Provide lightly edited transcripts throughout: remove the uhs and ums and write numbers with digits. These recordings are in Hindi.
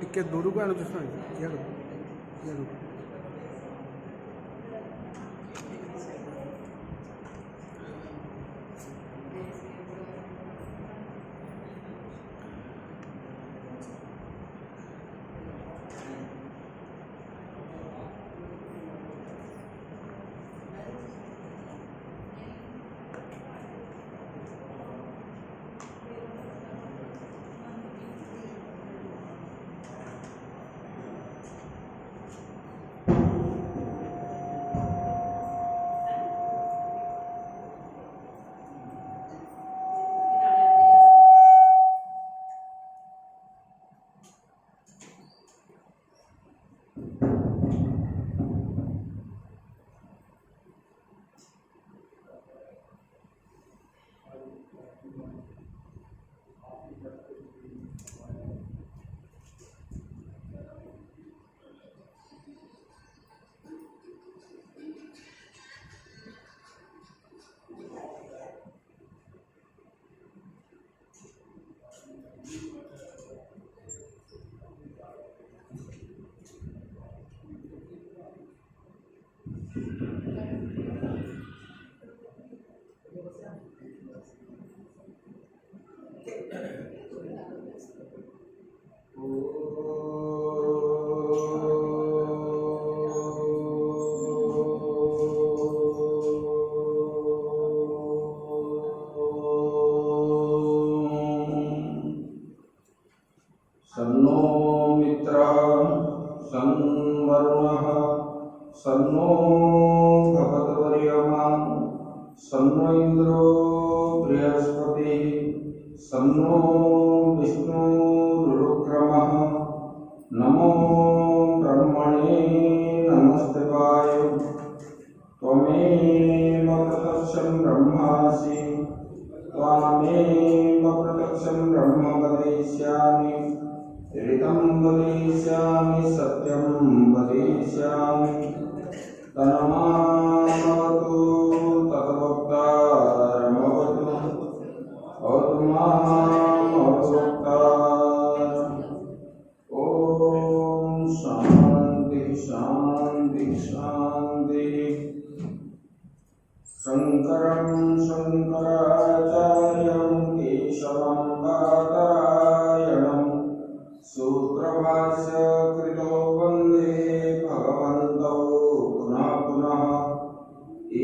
टिके दूर को आनु यार सन्नो मित्रः सन्वरुणः सन्नो भगवद्वर्यमा सन्नो इन्द्रो बृहस्पतिः सन्नो विष्णुरुक्रमः नमो ब्रह्मणे नमस्तेवाय त्वमेव प्रत्यक्षं ब्रह्मासि त्वामेव प्रत्यक्षं ब्रह्म वदिष्यामि ऋतं वदिष्यामि सत्यं वदिष्यामि तन्मामवतु तद्वक्तारमवतु भवतु मामवतु वक्तारम्। ॐ शान्ति शान्ति शान्तिः। शङ्करं शङ्कराचार्यं केशवं बादरायणं सूत्रभाष्यकृतो वन्दे भगवन्तौ पुनः पुनः।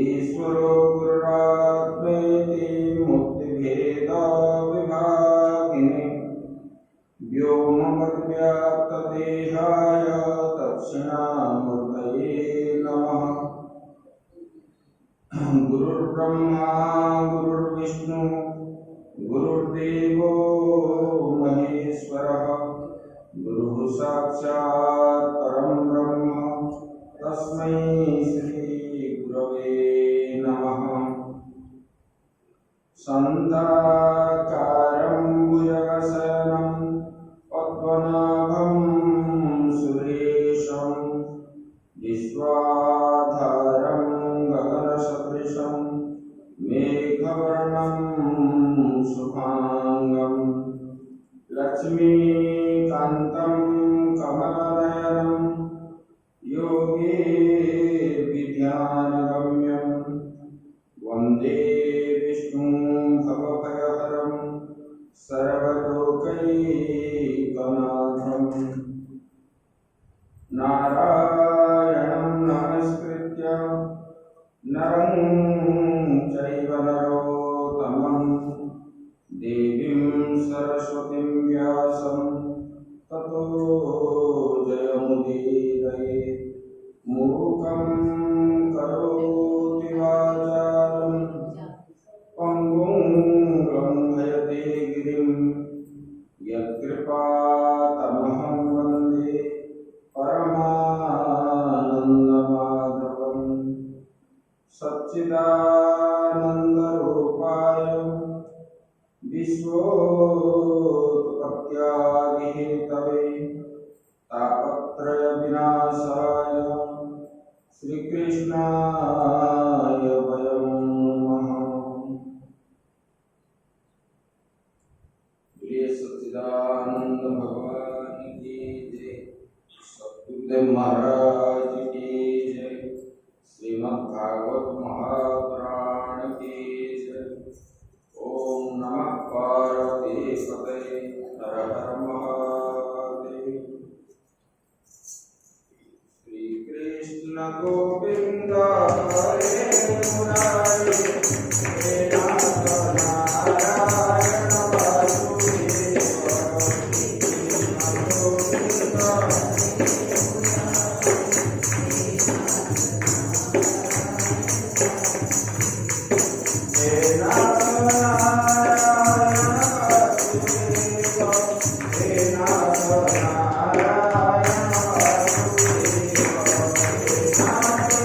ईश्वरो गुरुरात्मेति मूर्तिभेदविभागिने व्योमवद्व्याप्तदेहाय दक्षिणामूर्तये नमः। गुरुर्ब्रह्मा गुरुर्विष्णु गुरुर्देवो महेश्वरः गुरुः साक्षात् परं ब्रह्म तस्मै श्री गुरवे नमः। शान्ताकारं भुजगशयनं पद्मनाभं सुरेशं विश्वाधारं गगनसदृशं मेघवर्णं शुभांगं लक्ष्मीकान्तं कमलनयनं योगीर्विद्यानगम्यं वन्दे विष्णुं भवभयहरं सर्वलोकैकनाथं। नारायणं नमस्कृत्य नरं चैव नरोत्तमं देवीं सरस्वतीं व्यासं ततो जयमुदीरये। मूकं करोति वाचालं पङ्गुं लङ्घयते गिरिं यत्कृपातमहं वन्दे परमानन्दमाधवम्। सच्चिदानन्दरूपाय विश्वोत्पत्त्यादिहेतवे तापत्रयविनाशाय श्रीकृष्णाय कृष्णाय वयं नमः। प्रिय सच्चिदानंद भगवान की जय, सतगुरुदेव महाराज की जय, श्रीमद् भागवत महापुराण की जय। ओम नमः पार्वती पतये, हर हर महादेव। श्री कृष्ण गोविंद हरे मुरारी, हे नाथ नारायण वासुदेव, कृष्ण गोविंद हे नाथ नारायण वासुदेव, हे नाथ नारायण वासुदेव, हे नाथ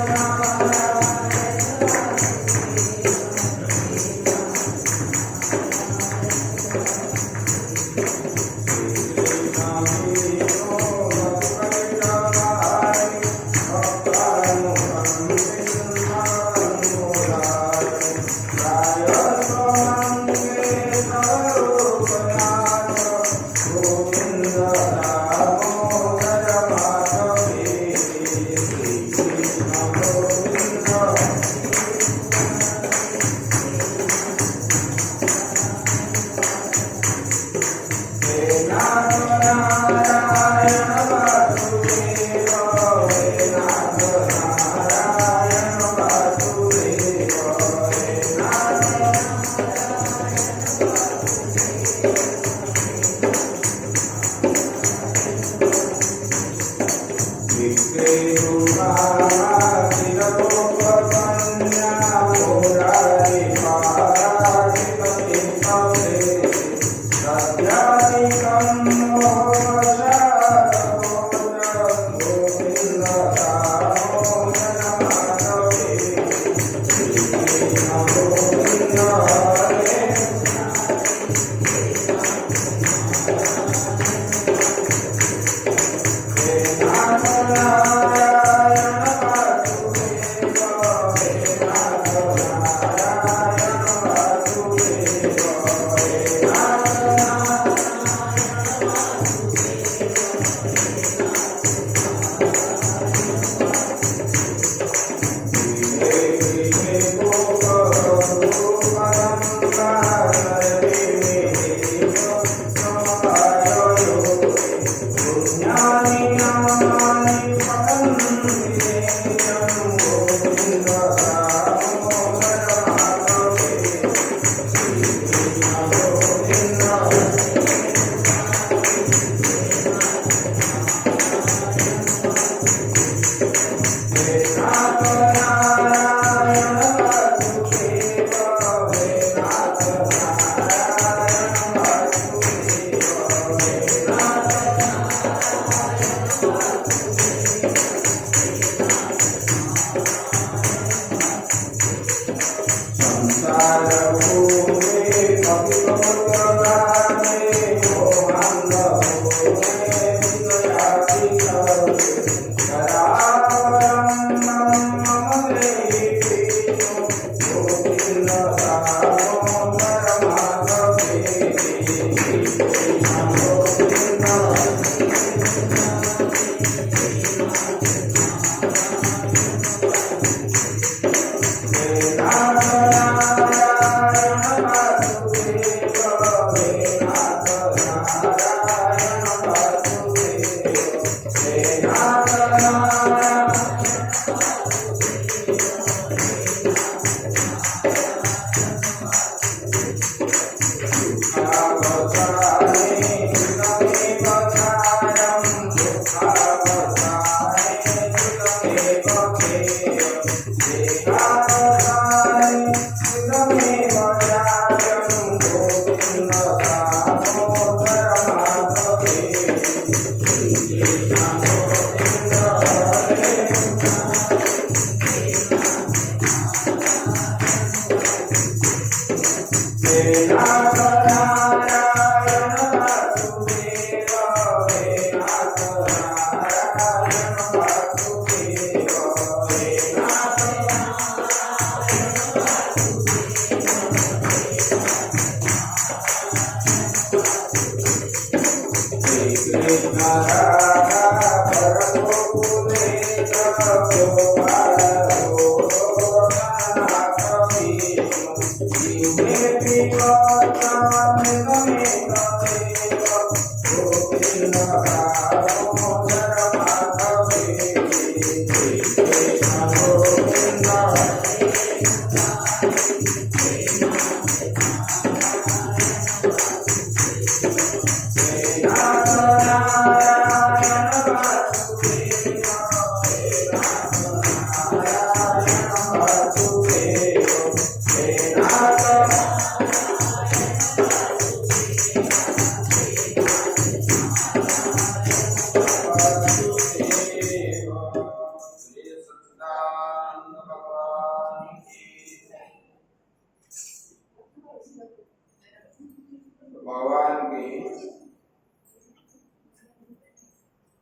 भगवान की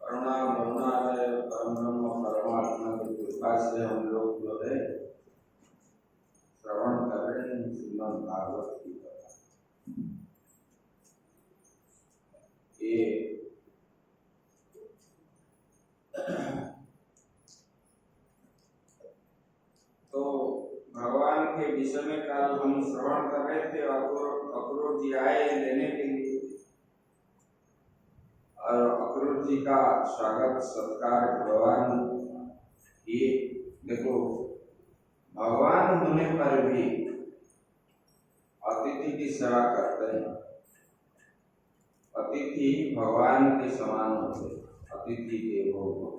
करुणा करुणालय परम ब्रह्म परमात्मा की कृपा से हम लोग जो है श्रवण कर रहे हैं श्रीमद् भागवत की कथा। ये तो भगवान के विषय में कल हम श्रवण कर रहे थे। अक्रूर जी आए लेने के लिए और अक्रूर जी का स्वागत सत्कार भगवान ये देखो, भगवान होने पर भी अतिथि की सेवा करते हैं। अतिथि भगवान के समान होते, अतिथि देवो भव।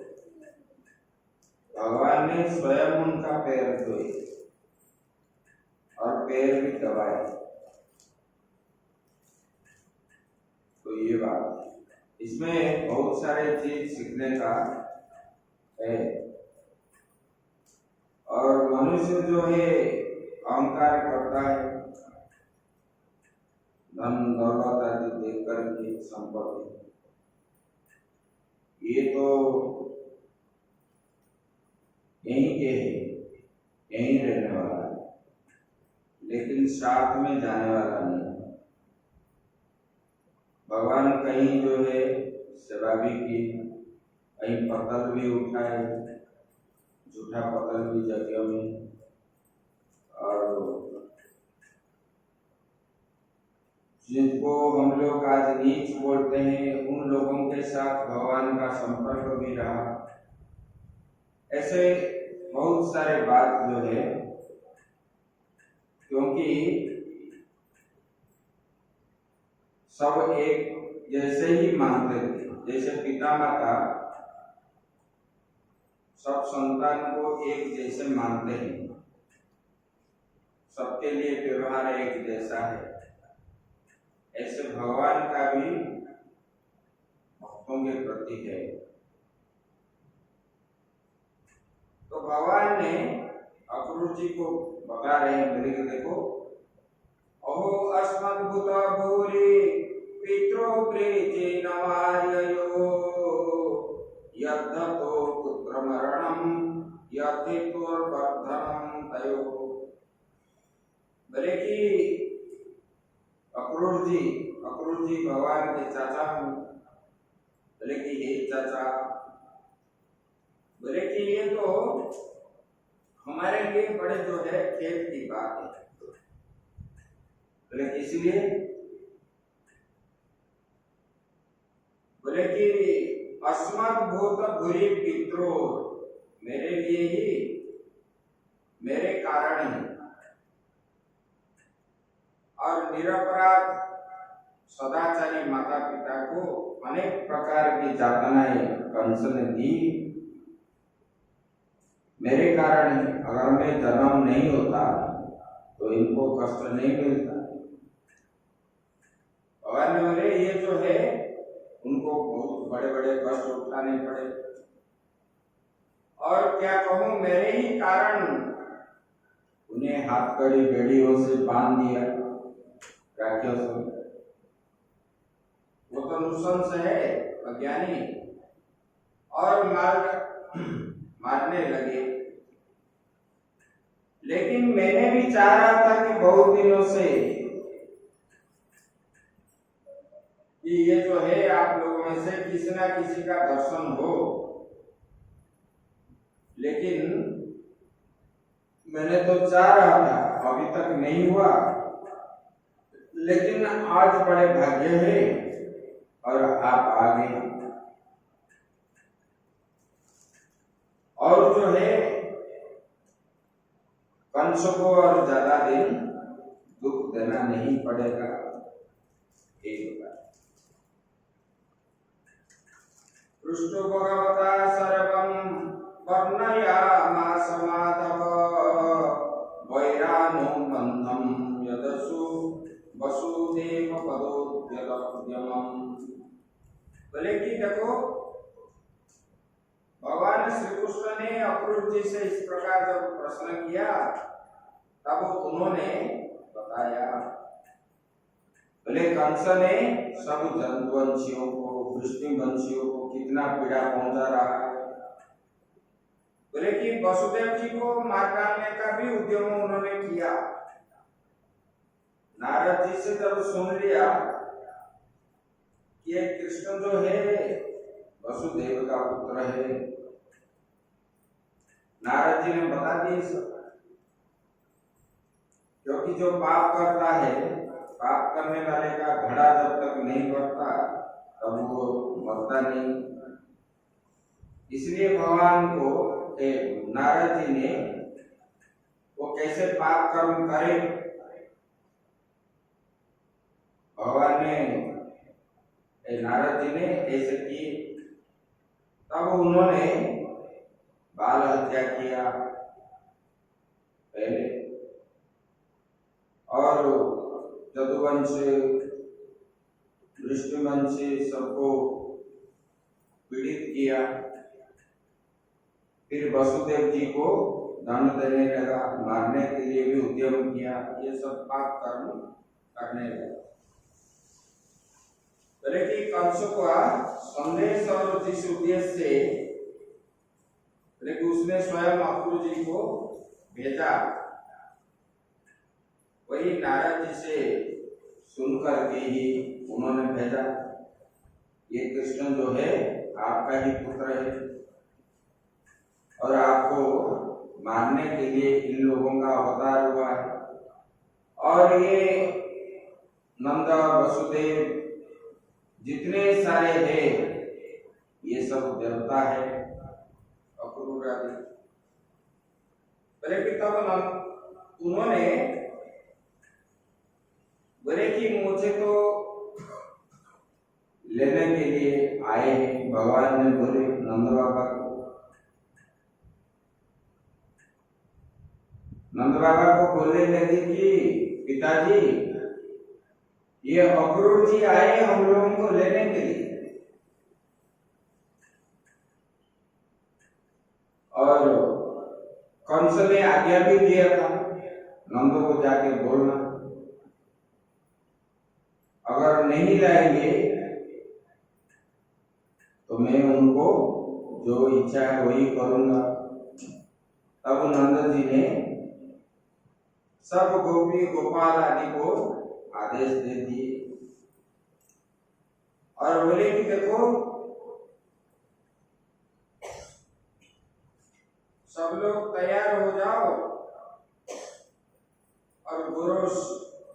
भगवान ने स्वयं उनका पैर धोए और पैर भी दबाए। तो ये बात, इसमें बहुत सारे चीज सीखने का है। और मनुष्य जो है अहंकार करता है, धन दौलत आदि देख करके संपत्ति, ये तो यहीं के है, यहीं रहने वाला है, लेकिन साथ में जाने वाला नहीं है। भगवान कहीं जो है सेवा भी की, कहीं पत्थर भी उठाए, झूठा पत्थर भी जगह में, और जिनको हम लोग आज नीच बोलते हैं उन लोगों के साथ भगवान का संपर्क भी रहा। ऐसे बहुत सारे बात जो है, क्योंकि सब एक जैसे ही मानते थे। जैसे पिता माता सब संतान को एक जैसे मानते हैं, सबके लिए व्यवहार एक जैसा है। ऐसे भगवान का भी भक्तों के प्रति है। तो भगवान ने अक्रूर जी को बता रहे हैं, देखो, अहो अस्मद्भूत भूरि पितरो प्रेजे नवार्ययो यद्धतो पुत्र मरणम यद्धितोर्वर्धनम तयो। बोले कि अक्रूर जी भगवान के चाचा हूँ। बोले कि हे चाचा, बोले कि ये तो हमारे लिए बड़े जो है खेत की बात है। बोले इसलिए, बोले कि अस्मद्भूत भूरि पितरो, मेरे लिए ही, मेरे कारण ही, और निरपराध सदाचारी माता पिता को अनेक प्रकार की यातनाएं कंस ने दी, मेरे कारण ही। अगर मैं जन्म नहीं होता तो इनको कष्ट नहीं मिलता। भगवान ने बोले ये जो है उनको बहुत बड़े बड़े कष्ट उठाने पड़े, और क्या कहूं, मेरे ही कारण उन्हें हाथकड़ी बेड़ियों से बांध दिया, राक्षसों। वो तो नृशंस है, अज्ञानी, और मारने लगे। लेकिन मैंने भी चाह रहा था कि बहुत दिनों से कि ये जो है आप लोगों में से किसी ना किसी का दर्शन हो, लेकिन मैंने तो चाह रहा था, अभी तक नहीं हुआ, लेकिन आज बड़े भाग्य है और आप आ गए। और जो है कंस को और ज्यादा दिन दुख देना नहीं पड़ेगा। एक बार पृष्ठो भगवता सर्वं वर्णयामास माधव वैरानुबन्धं यदसु वसुदेव पदोद्यमम्। बोले कि देखो, भगवान श्री कृष्ण ने अक्रूर जी से इस प्रकार जब प्रश्न किया तब उन्होंने बताया, बोले कंस ने सब जंतुवंशियों को, वृष्णिवंशियों को कितना पीड़ा पहुंचा रहा है। बोले कि वसुदेव जी को मार डालने का भी उद्यम उन्होंने किया। नारद जी से जब सुन लिया कि कृष्ण जो है वसुदेव का पुत्र है, नारद जी ने बता दिए सब। क्योंकि जो पाप करता है, पाप करने वाले का घड़ा जब तक नहीं बढ़ता तब वो मरता नहीं। इसलिए भगवान को नारद जी ने वो कैसे पाप कर्म करे, भगवान ने नारद जी ने ऐसे किए। तब उन्होंने बाल हत्या किया पहले, और जदुवंश, वृष्णिवंश सबको पीड़ित किया। फिर वसुदेव जी को दंड देने लगा, मारने के लिए भी उद्यम किया। ये सब पाप कर्म करने लगा। कि कंस का संदेश और जिस उद्देश्य से उसने स्वयं अक्रूर जी को भेजा, वही नारद जी से सुनकर के ही उन्होंने भेजा। ये कृष्ण जो है आपका ही पुत्र है और आपको मारने के लिए इन लोगों का अवतार हुआ है। और ये नंद, वसुदेव जितने सारे हैं ये सब देवता है, अक्रूर आदि। बोले कि तब उन्होंने बोले कि मुझे तो लेने के लिए आए हैं। भगवान ने बोले नंद बाबा को, नंद बाबा को बोलने लगे कि पिताजी, ये अक्रूर जी आए हम लोगों को लेने के लिए, और कंस ने आज्ञा भी दिया था नंदो को जाके बोलना, अगर नहीं लाएंगे तो मैं उनको जो इच्छा है वही करूंगा। तब नंद जी ने सब गोपी गोपाल आदि को आदेश दे दिए और बोले कि देखो, सब लोग तैयार हो जाओ और गोरोश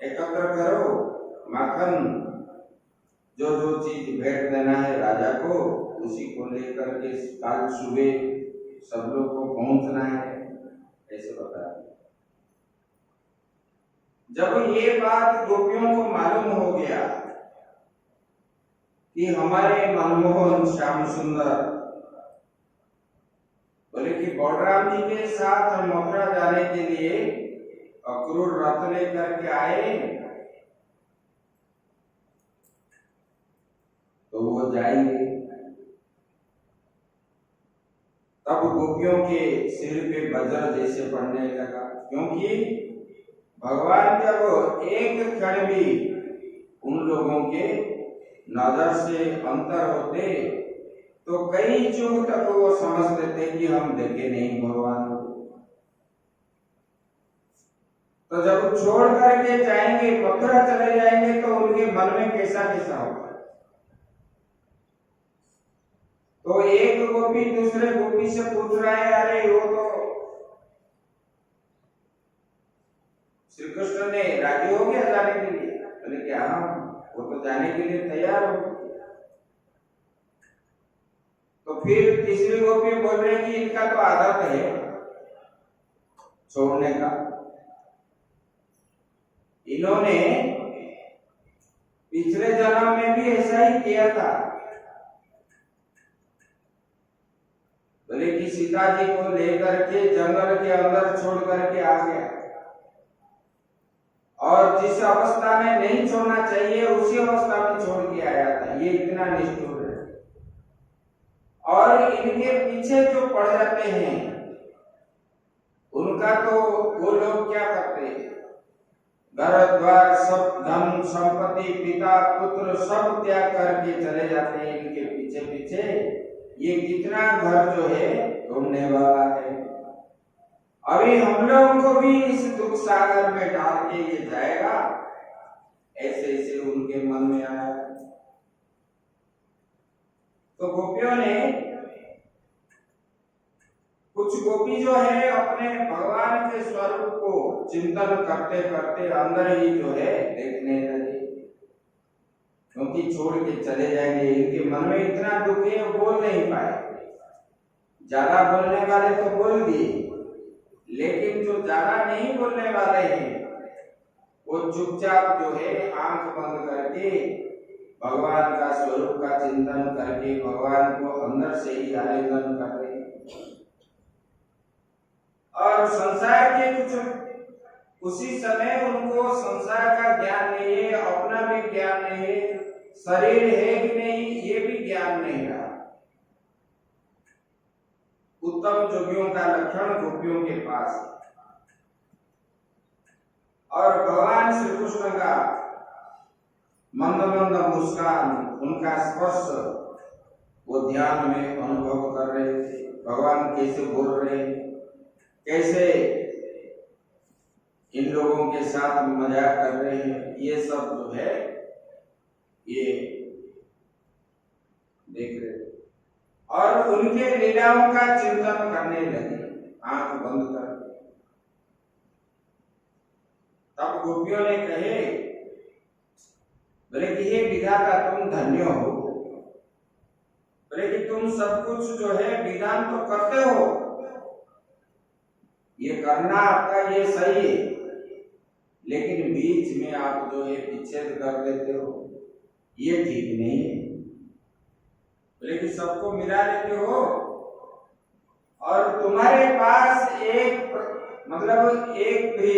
एकत्र करो, माखन जो जो चीज भेंट देना है राजा को उसी को लेकर के काल सुबह सब लोग को पहुंचना है, ऐसे बताया। जब ये बात गोपियों को मालूम हो गया कि हमारे मनमोहन श्याम सुंदर बोले कि बलराम जी के साथ मथुरा जाने के लिए अक्रूर रथ लेकर के आए, तो वो जाएंगे। तब गोपियों के सिर पे वज्र जैसे पड़ने लगा, क्योंकि भगवान जब एक क्षण भी उन लोगों के नजर से अंतर होते तो कई युग तक वो समझ लेते कि हम देखे नहीं भगवान को। तो जब छोड़ करके जाएंगे, मथुरा चले जाएंगे, तो उनके मन में कैसा कैसा होगा। तो एक गोपी दूसरे गोपी से पूछ रहा है, अरे वो श्री कृष्ण ने राजी हो गया जाने के लिए, बोले कि हाँ वो तो जाने के लिए तैयार हो। तो फिर तीसरी गोपी बोल रहे कि इनका तो आदत है छोड़ने का, इन्होंने पिछले जन्म में भी ऐसा ही किया था। बोले कि सीता जी को लेकर के जंगल के अंदर छोड़ करके आ गया, और जिस अवस्था में नहीं छोड़ना चाहिए उसी अवस्था में छोड़ के आया था। ये इतना निष्ठुर है। और इनके पीछे जो पड़ जाते हैं उनका तो वो लोग क्या करते हैं, घर द्वार सब धन संपत्ति पिता पुत्र सब त्याग करके चले जाते हैं इनके पीछे पीछे। ये कितना घर जो है ढूंढने वाला है। अभी हम लोगों को भी इस दुख सागर में डाल के ये जाएगा, ऐसे ऐसे उनके मन में आया। तो गोपियों ने, कुछ गोपी जो है अपने भगवान के स्वरूप को चिंतन करते करते अंदर ही जो है देखने लगे, क्योंकि छोड़ के चले जाएंगे। इनके मन में इतना दुख है वो बोल नहीं पाए। ज्यादा बोलने वाले तो बोल दिए, लेकिन जो ज्यादा नहीं बोलने वाले हैं वो चुपचाप जो है आंख बंद करके भगवान का स्वरूप का चिंतन करके भगवान को अंदर से ही आलिंगन कर रहे हैं। और संसार के कुछ उसी समय उनको संसार का ज्ञान नहीं है, अपना भी ज्ञान नहीं है, शरीर है कि नहीं ये भी ज्ञान नहीं रहा। उत्तम जोगियों का लक्षण गोपियों के पास, और भगवान श्री कृष्ण का मंद मंद मुस्कान, उनका स्पर्श वो ध्यान में अनुभव कर रहे थे। भगवान कैसे बोल रहे हैं, कैसे इन लोगों के साथ मजाक कर रहे हैं, ये सब जो है ये देख रहे थे। और उनके लीलाओं का चिंतन करने लगे आंख बंद कर। तब गोपियों ने कहे, बोले कि हे विधाता तुम धन्य हो, बोले कि तुम सब कुछ जो है विधान तो करते हो, ये करना आपका ये सही है, लेकिन बीच में आप जो है विच्छेद कर देते हो, ये ठीक नहीं है। बोले कि सबको मिला लेते हो और तुम्हारे पास एक भी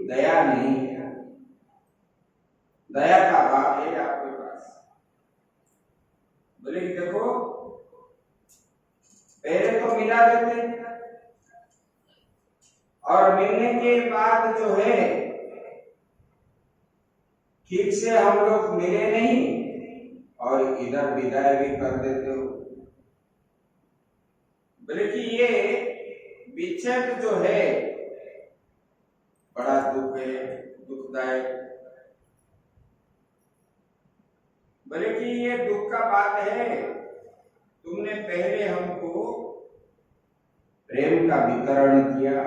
दया नहीं है, दया का भाव है आपके पास। बोले कि देखो पहले तो मिला देते और मिलने के बाद जो है ठीक से हम लोग मिले नहीं और इधर विदाई भी कर देते हो। बोले कि ये विच्छेद जो है बड़ा दुख है, दुखदायक। बोले कि ये दुख का बात है, तुमने पहले हमको प्रेम का वितरण किया,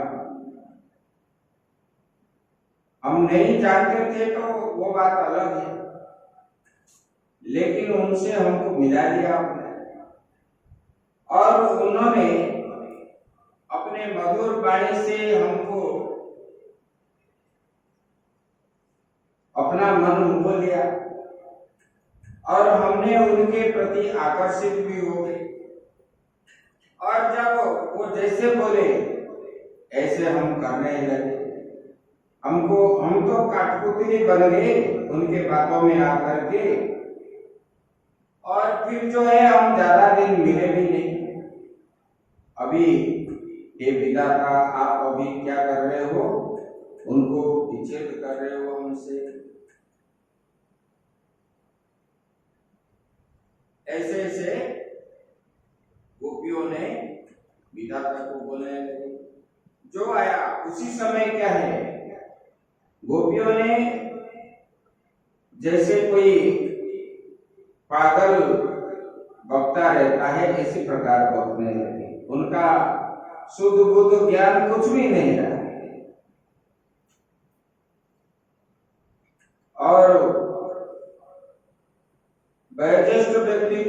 हम नहीं जानते थे तो वो बात अलग है, लेकिन उनसे हमको मिला दिया आपने, और उन्होंने अपने मधुर वाणी से हमको अपना मन मोह लिया और हमने उनके प्रति आकर्षित भी हो गए। और जब वो जैसे बोले ऐसे हम करने लगे। हम तो काठपुतली बन गए उनके बातों में आकर के, और फिर जो है हम ज्यादा दिन मिले भी नहीं। अभी ये विधाता आप अभी क्या कर रहे हो, उनको विच्छेद कर रहे हो हमसे। ऐसे ऐसे गोपियों ने विधाता को बोलने लगे। जो आया उसी समय क्या है, गोपियों ने जैसे कोई पागल बकता रहता है इसी प्रकार बकने लगे। उनका शुद्ध बुद्ध ज्ञान कुछ भी नहीं रहा।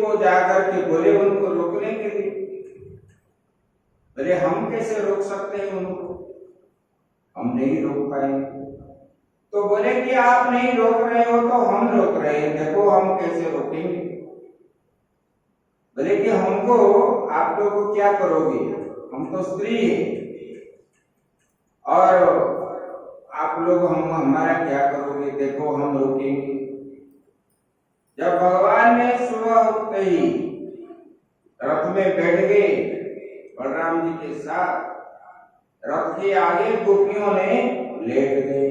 को जाकर के बोले उनको रोकने के लिए। बोले हम कैसे रोक सकते हैं उनको, हम नहीं रोक पाएंगे। तो बोले कि आप नहीं रोक रहे हो तो हम रोक रहे हैं, देखो हम कैसे रोकेंगे। बोले कि हमको आप लोग क्या करोगे, हम तो स्त्री है और आप लोग हमारा क्या करोगे, देखो हम रोकेंगे। जब भगवान ने सुबह उठते ही रथ में बैठ गए बलराम जी के साथ, रथ के आगे गोपियों ने लेट गए।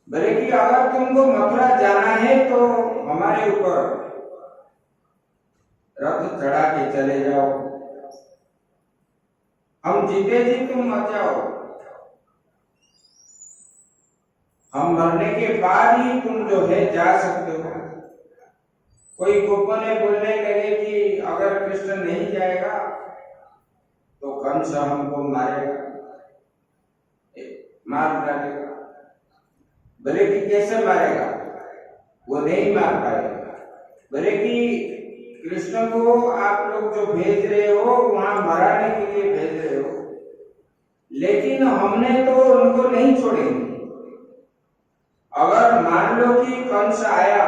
बोले कि अगर तुमको मथुरा जाना है तो हमारे ऊपर रथ चढ़ा के चले जाओ, हम जीते जी तुम मत जाओ, हम मरने के बाद ही तुम जो है जा सकते हो। कोई गोपों ने बोलने लगे कि अगर कृष्ण नहीं जाएगा तो कंस हमको मारेगा, मार डालेगा। बोले कि कैसे मारेगा, वो नहीं मार पाएगा। बोले कि कृष्ण को आप लोग जो भेज रहे हो वहां मराने के लिए भेज रहे हो, लेकिन हमने तो उनको नहीं छोड़ेंगे। अगर मान लो कि कंस आया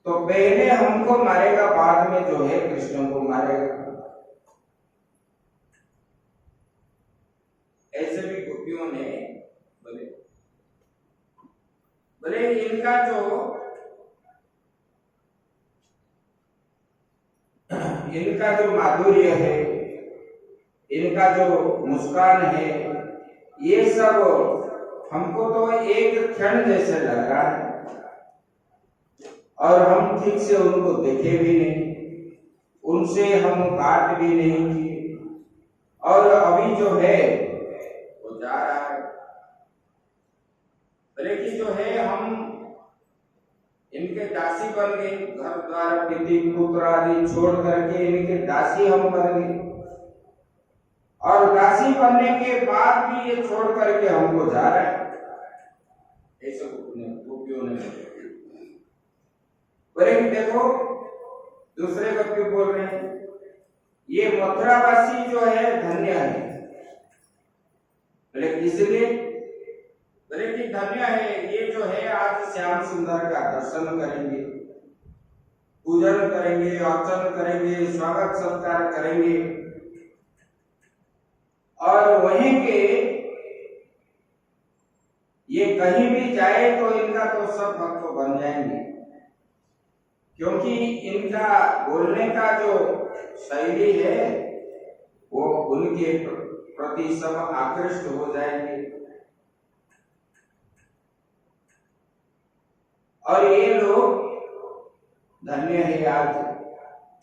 तो पहले हमको मारेगा, बाद में जो है कृष्ण को मारेगा। ऐसे भी गोपियों ने बोले। बोले इनका जो माधुर्य है, इनका जो मुस्कान है, ये सब हमको तो एक क्षण जैसे लग रहा है और हम ठीक से उनको देखे भी नहीं, उनसे हम बात भी नहीं की, और अभी जो है वो जा रहा है। लेकिन जो है हम इनके दासी बन गए, घर द्वार पति पुत्र आदि छोड़ करके इनके दासी हम बन गए, और दासी बनने के बाद भी ये छोड़ करके हमको जा रहा है। ऐसे गोपियों ने बोले कि देखो, दूसरे गोपी बोल रहे हैं ये मथुरावासी जो है धन्य है। बोले किसलिए? बोले कि धन्य है ये जो है आज श्याम सुंदर का दर्शन करेंगे, पूजन करेंगे, अर्चन करेंगे, स्वागत सत्कार करेंगे, और वहीं के ये कहीं भी जाए तो इनका तो सब भक्त बन जाएंगे, क्योंकि इनका बोलने का जो शैली है वो उनके प्रति सब आकृष्ट हो जाएंगे। और ये लोग धन्य है आज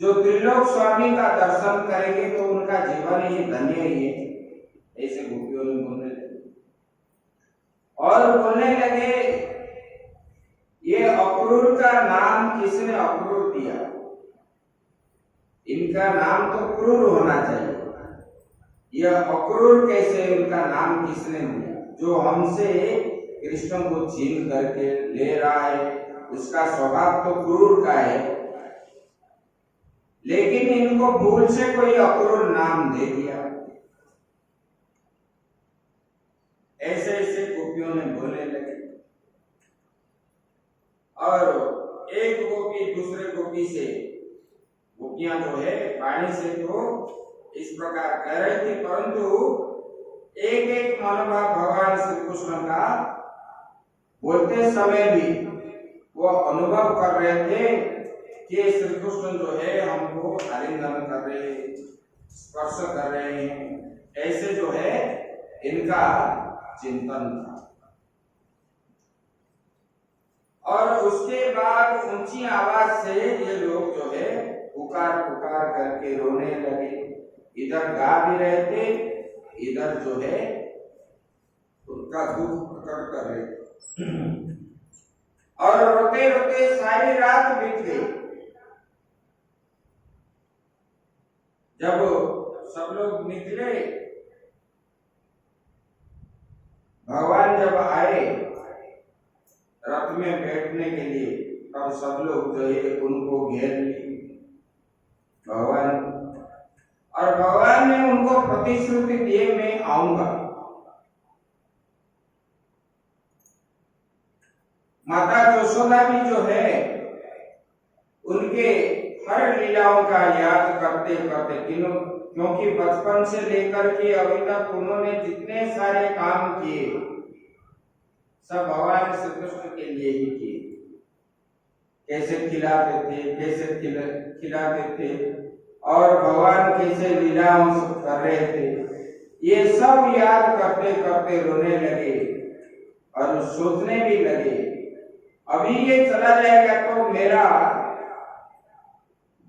जो त्रिलोक स्वामी का दर्शन करेंगे तो उनका जीवन ही धन्य ही है। ऐसे गोपियों ने बोलने लगे और बोलने लगे ये अक्रूर का नाम किसने अक्रूर दिया? इनका नाम तो क्रूर होना चाहिए, यह अक्रूर कैसे, इनका नाम किसने दिया? जो हमसे कृष्ण को छीन करके ले रहा है उसका स्वभाव तो क्रूर का है, लेकिन इनको भूल से कोई अक्रूर नाम दे दिया। ऐसे ऐसे गोपियों ने बोलने लगे, और एक गोपी दूसरे गोपी से, गोपियां जो है वाणी से तो इस प्रकार कह रही थी, परंतु एक एक मनोभाव भगवान श्री कृष्ण का बोलते समय भी वो अनुभव कर रहे थे कि श्री कृष्ण जो है हमको आलिंगन कर रहे हैं, स्पर्श कर रहे हैं, ऐसे जो है इनका चिंतन था। और उसके बाद ऊंची आवाज से ये लोग जो है पुकार पुकार करके रोने लगे, इधर गा भी रहे थे, इधर जो है उनका दुख प्रकट कर रहे थे। और रोते रोते सारी रात बीत गई। जब सब लोग निकले, भगवान जब आए रथ में बैठने के लिए तब सब लोग जो है उनको घेर लिए भगवान, और भगवान ने उनको प्रतिश्रुति दिए मैं आऊंगा। माता यशोदा भी जो है उनके हर लीलाओं का याद करते करते, क्योंकि बचपन से लेकर के अभी तक उन्होंने जितने सारे काम किए सब भगवान श्री कृष्ण के लिए ही किए। कैसे खिलाते थे, कैसे खिलाते थे, और भगवान कैसे लीलाओं कर रहे थे, ये सब याद करते करते रोने लगे और सोचने भी लगे अभी ये चला जाएगा तो मेरा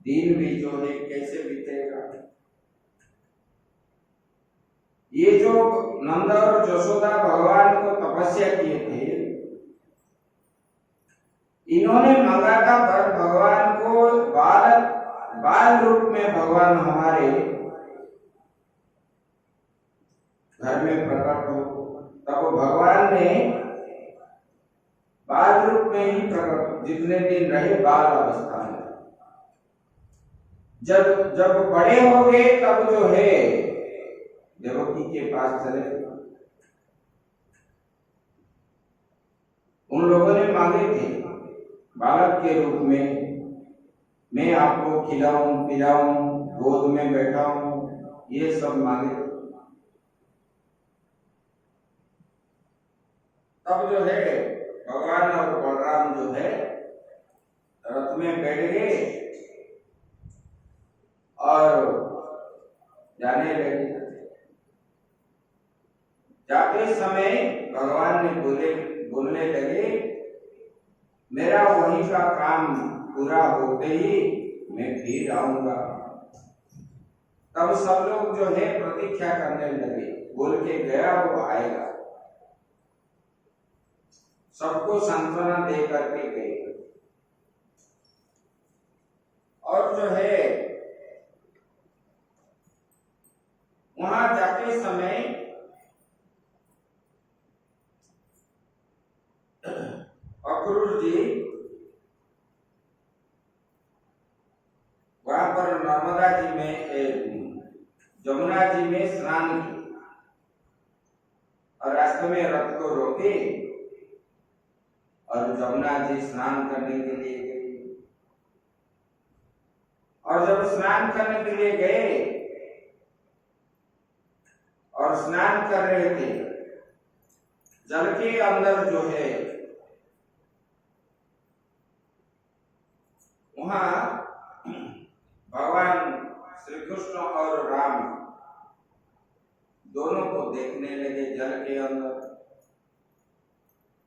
दिन भी जो है कैसे बीतेगा। ये जो नंद और यशोदा भगवान को तपस्या किए थे, इन्होंने मांगा था पर भगवान को बाल रूप में भगवान हमारे घर में प्रकट हो, तब भगवान ने बाल रूप में ही प्रकट, जितने दिन रहे बाल अवस्था में, जब बड़े हो गए तब जो है देवकी के पास चले। उन लोगों ने मांगे थे बालक के रूप में, मैं आपको खिलाऊं पिलाऊं, गोद में बैठाऊं, ये सब मांगे। तब जो है भगवान और बलराम जो है रथ में बैठ गए और जाने लगे। जाते समय भगवान ने बोलने लगे मेरा वहीं का काम पूरा होते ही मैं फिर आऊंगा। तब सब लोग जो है प्रतीक्षा करने लगे, बोल के गया वो आएगा, सबको सांत्वना दे करके गए। और जो है वहां जाते समय अक्रूर जी वहां पर नर्मदा जी में, जमुना जी में स्नान किया और रास्ते में रथ को रोके और जमुना जी स्नान करने के लिए गए। और जब स्नान करने के लिए गए और स्नान कर रहे थे, जल के अंदर जो है वहां भगवान श्री कृष्ण और राम दोनों को देखने लगे जल के अंदर।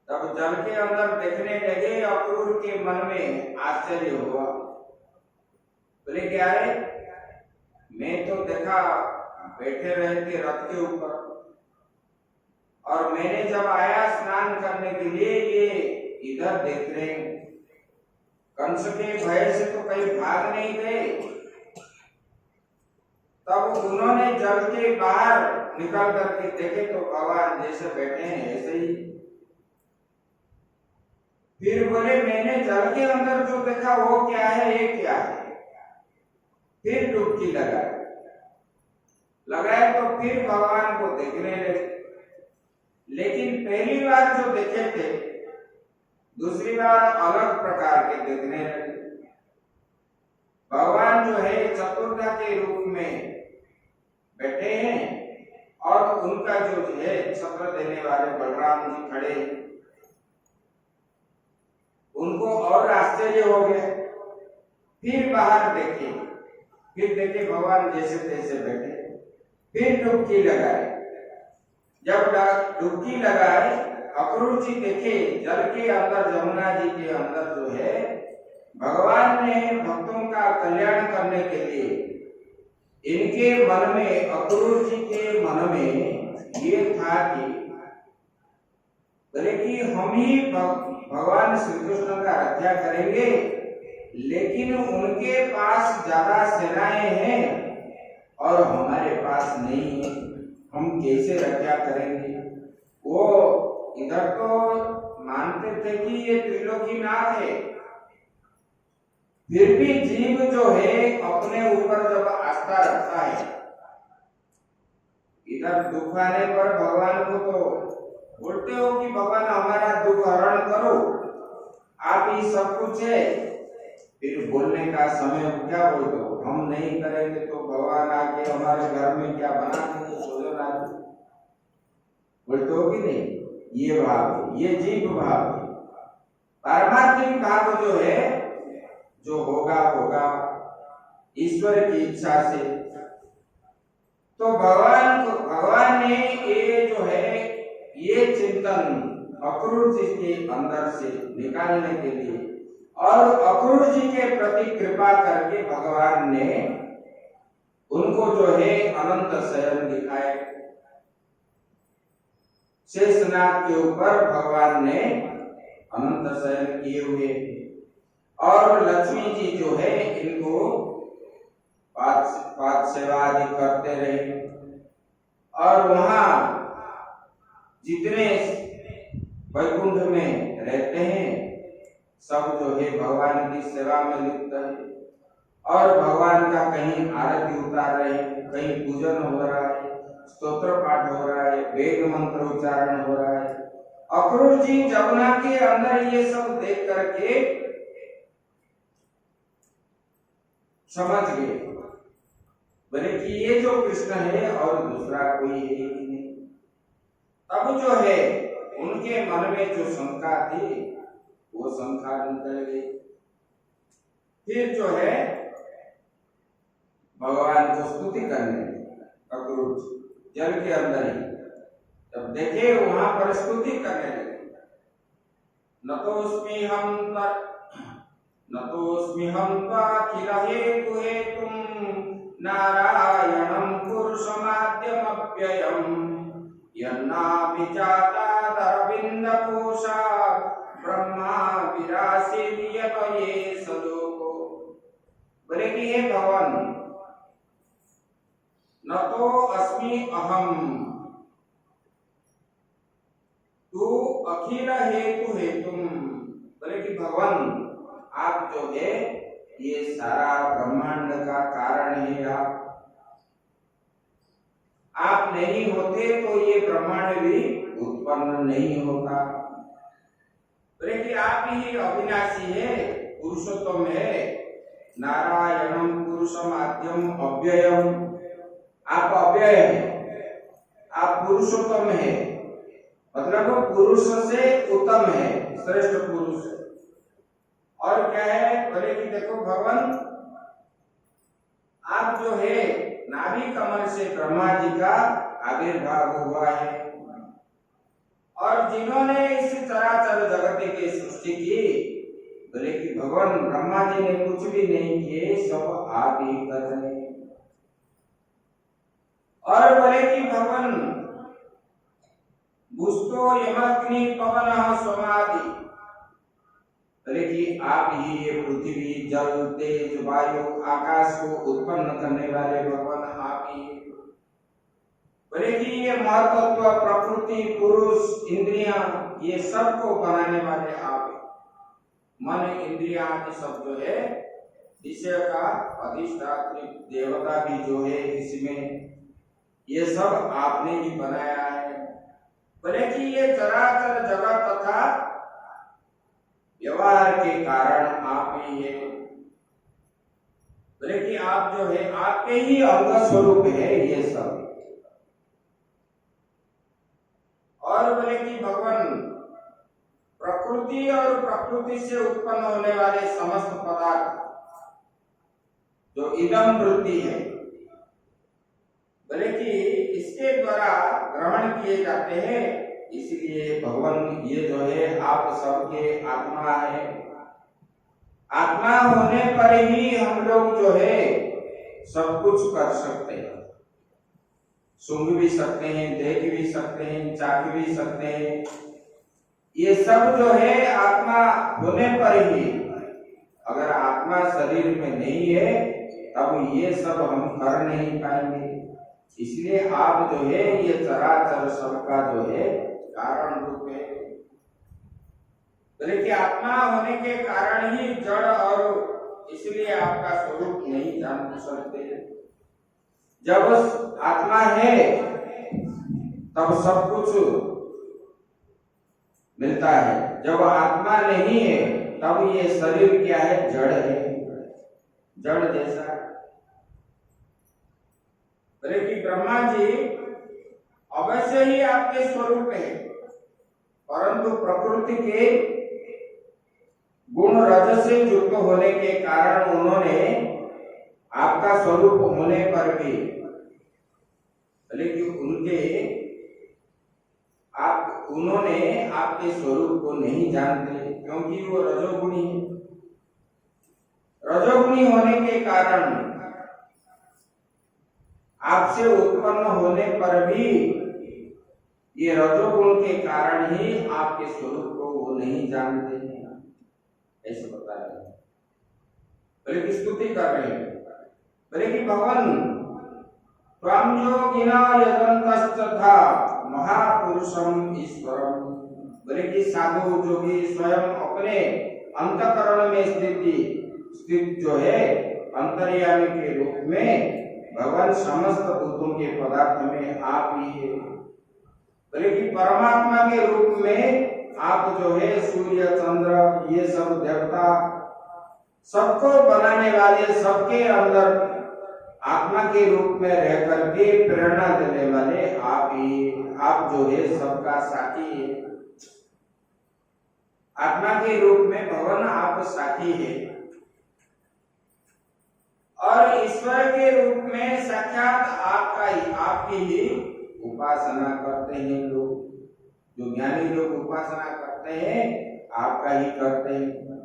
तब जल के अंदर देखने लगे, अक्रूर के मन में आश्चर्य हुआ, बोले क्या है, मैं तो देखा बैठे रहे थे रथ के ऊपर, और मैंने जब आया स्नान करने के लिए ये इधर देख रहे हैं, कंस के भय से तो कहीं भाग नहीं गए। तब उन्होंने जल के बाहर निकल करके देखे तो भगवान जैसे बैठे हैं ऐसे ही। फिर बोले मैंने जल के अंदर जो देखा वो क्या है, ये क्या है। फिर डुबकी लगाए तो फिर भगवान को देखने लगे, लेकिन पहली बार जो देखे थे दूसरी बार अलग प्रकार के देखने लगे। भगवान जो है चतुर्धा के रूप में बैठे हैं और उनका जो है छत्र देने वाले बलराम जी खड़े, उनको और आश्चर्य हो गया। फिर बाहर देखे, फिर देखे भगवान जैसे तैसे बैठे, फिर डुबकी लगाए। जब डुबकी लगाए अक्रूर जी देखे जल के अंदर, जमुना जी के अंदर जो है भगवान ने भक्तों का कल्याण करने के लिए इनके मन में, अक्रूर जी के मन में ये था कि बोले कि हम ही भगवान श्री कृष्ण का रक्षा करेंगे, लेकिन उनके पास ज्यादा सेनाएं हैं और हमारे पास नहीं है, हम कैसे रक्षा करेंगे। वो इधर तो मानते थे कि ये त्रिलोकीनाथ है, फिर भी जीव जो है अपने ऊपर जब आस्था रखता है, इधर दुख आने पर भगवान को तो बोलते हो कि भगवान हमारा दुख हरण करो, आप ही सब कुछ है, फिर बोलने का समय क्या बोलते हो, हम नहीं करेंगे तो भगवान आके हमारे घर में क्या बना देंगे, भोजन आदि बोलते हो कि नहीं। ये भाव है, ये जीव भाव है। पारमार्थिक भाव जो है, जो होगा होगा ईश्वर की इच्छा से। तो भगवान ने ये जो है ये चिंतन अक्रूर जी के अंदर से निकालने के लिए और अक्रूर जी के प्रति कृपा करके भगवान ने उनको जो है अनंत शयन दिखाए। शेषनाग के ऊपर भगवान ने अनंत शयन किए हुए और लक्ष्मी जी जो है इनको पाद सेवा आदि करते रहे और वहां जितने वैकुंठ में रहते हैं सब जो है भगवान की सेवा में लिप्त है और भगवान का कहीं आरती उतार रहे हैं, कहीं पूजन हो रहा है, स्तोत्र पाठ हो रहा है, वेद मंत्र उच्चारण हो रहा है। अक्रूर जी जमुना के अंदर ये सब देख करके समझ गए, बोले कि ये जो कृष्ण है और दूसरा कोई है ही नहीं। तब जो है उनके मन में जो शंका थी वो शंका निकल गई। फिर जो है भगवान को स्तुति करने अक्रूर जल के अंदर ही जब देखे वहां पर स्तुति करने लगे, नतोस्मि हम त्वाखिल हेतु हेतुम नारायणं पुरुषमाद्यमव्ययम् यन्नाभिजातादरविन्दकोशा ब्रह्मा विरासीयत ये सलोको। बोले कि हे भगवान, न तो अस्मि अहम, तू अखिल हेतु हेतुम। बोले कि भगवान आप जो है ये सारा ब्रह्मांड का कारण है। आप नहीं होते तो ये ब्रह्मांड भी उत्पन्न नहीं होता। बोले कि आप ही अविनाशी है, पुरुषोत्तम है, नारायणम पुरुषम आद्यम अव्ययम। आप अव्यय है, आप पुरुषोत्तम है, मतलब पुरुष से उत्तम है, श्रेष्ठ पुरुष है। और क्या है, बोले कि देखो भगवान आप जो है नाभि कमल से ब्रह्मा जी का आविर्भाव हुआ है और जिन्होंने इस चराचर जगत की सृष्टि की, बोले कि भगवान ब्रह्मा जी ने कुछ भी नहीं किए, सब आप ही कर रहे हैं। और बोले कि भगवान बुस्तो यमग्नि पवन समाधि, बोले कि आप ही ये पृथ्वी जल तेज वायु आकाश को उत्पन्न करने वाले भगवान आप ही। बोले कि ये महत्त्व प्रकृति पुरुष इंद्रियां ये सब को बनाने वाले आप हैं। मन इंद्रियां आदि सब जो है विषय का अधिष्ठात्री देवता भी जो है इसमें ये सब आपने ही बनाया है। बोले कि ये चराचर जगत तथा व्यवहार के कारण आप ही है। बोले कि आप जो है आपके ही अंग स्वरूप है ये सब। और बोले कि भगवान प्रकृति और प्रकृति से उत्पन्न होने वाले समस्त पदार्थ जो इदम वृत्ति है, बोले कि इसके द्वारा ग्रहण किए जाते हैं, इसलिए भगवान ये जो है आप सबके आत्मा है। आत्मा होने पर ही हम लोग जो है सब कुछ कर सकते हैं, सूंघ भी सकते हैं, देख भी सकते हैं, चाख भी सकते हैं। ये सब जो है आत्मा होने पर ही, अगर आत्मा शरीर में नहीं है तब ये सब हम कर नहीं पाएंगे। इसलिए आप जो है ये चराचर सबका जो है कारण रूप है। बोले कि आत्मा होने के कारण ही जड़ और इसलिए आपका स्वरूप नहीं जान सकते। जब आत्मा है तब सब कुछ मिलता है, जब आत्मा नहीं है तब ये शरीर क्या है, जड़ है, जड़ जैसा। बोले कि ब्रह्मा जी अवश्य ही आपके स्वरूप है, परंतु प्रकृति के गुण रज से युक्त होने के कारण उन्होंने आपका स्वरूप होने पर भी, लेकिन उन्होंने आपके स्वरूप को नहीं जानते, क्योंकि वो रजोगुणी है। रजोगुणी होने के कारण आपसे उत्पन्न होने पर भी ये रजोगुण के कारण ही आपके स्वरूप को वो नहीं जानते हैं, ऐसे बता रहे हैं। बोले की स्तुति कर रहे हैं, बोले कि भगवान त्वं योगिना यजन्तस्तथा महापुरुषम ईश्वरम। बोले कि साधु जोगी स्वयं अपने अंतःकरण में स्थित जो है अंतर्यामी के रूप में भगवान समस्त भूतों के पदार्थ में आप ही है। बोले कि परमात्मा के रूप में आप जो है सूर्य चंद्र ये सब देवता सबको बनाने वाले, सबके अंदर आत्मा के रूप में रह करके प्रेरणा देने वाले आप ही, आप जो है सबका साथी है। आत्मा के रूप में भगवान आप साथी है और ईश्वर के रूप में साक्षात आपका ही, आपकी ही उपासना करते हैं लोग। जो ज्ञानी लोग उपासना करते हैं आपका ही करते हैं।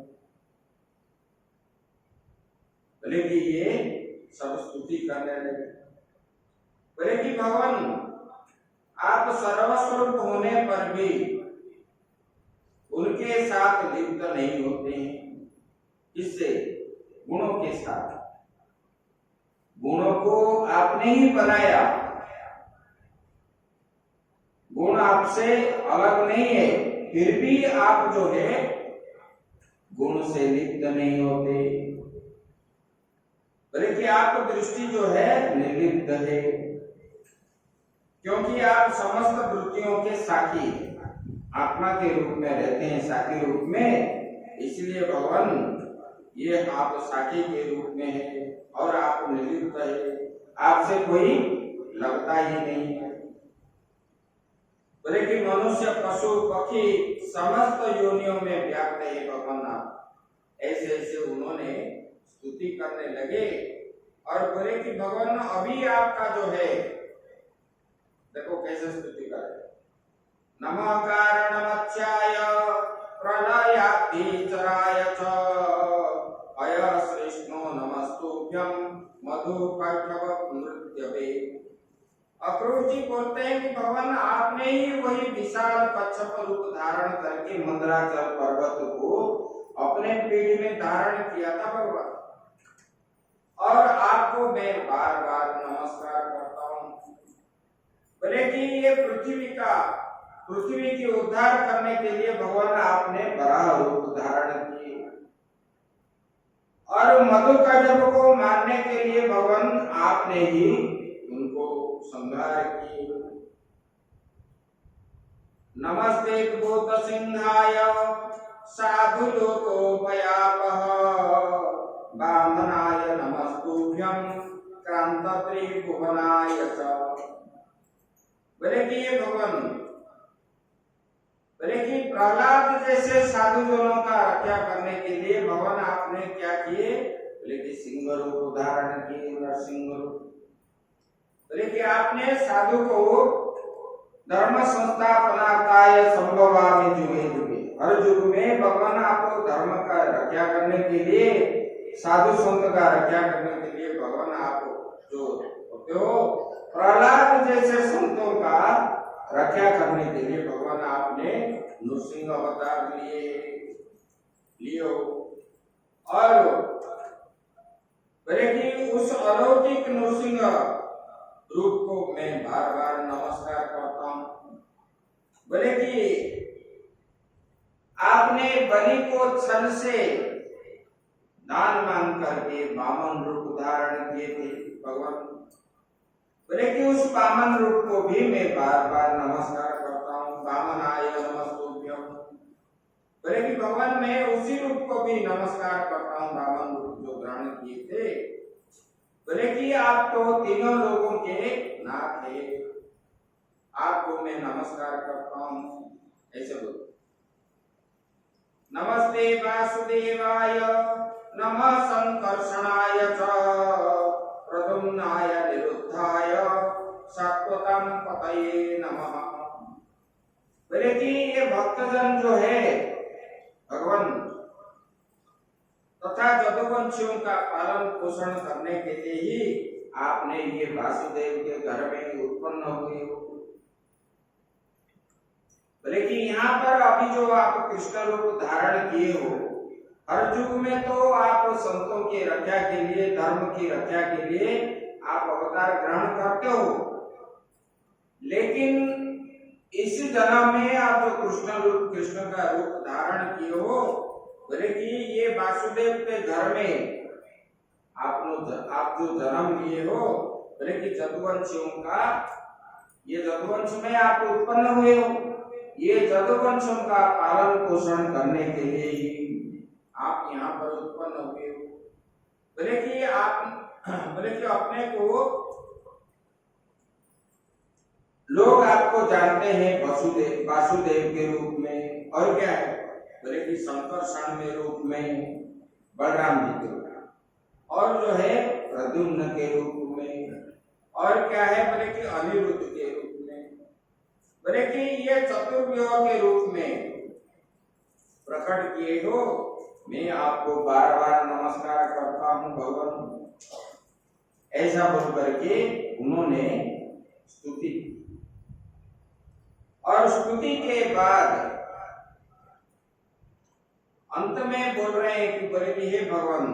बोले कि ये सब स्तुति करने लगे। बोले कि भगवान आप सर्वस्वरूप होने पर भी उनके साथ लिप्त नहीं होते हैं। इससे गुणों के साथ, गुणों को आपने ही बनाया, गुण आपसे अलग नहीं है, फिर भी आप जो है गुण से लिप्त नहीं होते। बोले कि आपकी दृष्टि जो है निर्लिप्त है, क्योंकि आप समस्त वृत्तियों के साक्षी आत्मा के रूप में रहते हैं, साक्षी रूप में। इसलिए भगवान ये आप साक्षी के रूप में है और आप निर्लिप्त है, आपसे कोई लगता ही नहीं है। बोले कि मनुष्य पशु पक्षी समस्त योनियों में व्याप्त है भगवान आप। ऐसे ऐसे उन्होंने स्तुति करने लगे और बोले कि भगवान अभी आपका जो है, देखो कैसे स्तुति कर रहे, नमः कारणमक्षाय प्रलयादिचराय च अय श्रेष्ठो नमस्तुभ्यं मधुकैटभ नृत्यवे। अक्रूर जी बोलते हैं कि भगवान आपने ही वही विशाल कच्छप रूप धारण करके मंदराचल पर्वत को अपने पीठ में धारण किया था भगवान, और आपको मैं बार बार नमस्कार करता हूँ। बोले कि ये पृथ्वी की उद्धार करने के लिए भगवान आपने बराह रूप धारण किए, और मधुकैटभ को मारने के लिए भगवान आपने ही उनको संहार किए। नमस्ते भूत सिंहाय साधु लोकोपयापः वामनाय नमस्तुभ्यं क्रांत त्रिभुवनाय च। बोले कि ये भगवान, बोले कि प्रहलाद जैसे साधु जनों का रक्षा करने के लिए भगवान आपने क्या किए, बोले कि सिंह रूप धारण किए, नरसिंह रूप। बोले कि आपने साधु को धर्म संस्थापनार्थाय संभवामि जुगे जुगे, हर युग में भगवान आपको धर्म का रक्षा करने के लिए, साधु संत का रक्षा करने के लिए भगवान आप जो होते हो, प्रहलाद जैसे संतों का रक्षा करने के लिए भगवान आपने नृसिंह अवतार लिए हो। और बोले कि उस अलौकिक नृसिंह रूप को मैं बार बार नमस्कार करता हूँ। बोले कि आपने बलि को छल से दान मांग करके वामन रूप धारण किए थे भगवान। बोले कि उस वामन रूप को भी मैं बार बार नमस्कार करता हूँ, वामनाय नमस्तुभ्यम। बोले कि भगवान मैं उसी रूप को भी नमस्कार करता हूँ, वामन रूप जो ग्रहण किए थे। बोले कि आप तो तीनों लोगों के नाथ है, आपको मैं नमस्कार करता हूँ। ऐसे बोलो। नमस्ते वासुदेवाय नमः संकर्षणाय च प्रद्युम्नाय निरुद्धाय शाश्वतं पतये नमः। बोले कि ये भक्तजन जो है भगवान तथा जदुवंशियों का पालन पोषण करने के लिए ही आपने ये वासुदेव के घर में उत्पन्न हुए हो। बोले कि यहाँ पर अभी जो आप कृष्ण रूप धारण किए हो, हर युग में तो आप संतों की रक्षा के लिए, धर्म की रक्षा के लिए आप अवतार ग्रहण करते हो, लेकिन इस जन्म में आप जो कृष्ण का रूप धारण किए हो, बोले कि ये वासुदेव के घर में आप जो जन्म लिए हो, बोले कि जदुवंशियों का, ये जदुवंश में आप उत्पन्न हुए हो, ये जदुवंशों का पालन पोषण करने के लिए ही आप यहाँ पर उत्पन्न हुए हो। बोले कि अपने को लोग आपको जानते हैं वासुदेव के रूप में, और क्या है बोले कि संकर्षण में रूप में बलराम जी के रूप में, और जो है प्रद्युम्न के रूप में, और क्या है बोले कि अनिरुद्ध के रूप में। बोले कि ये चतुर्व्यूह के रूप में प्रकट किए हो, मैं आपको बार बार नमस्कार करता हूँ भगवान। ऐसा बोल करके उन्होंने स्तुति, और स्तुति के बाद अंत में बोल रहे हैं कि बोले कि हे भगवान,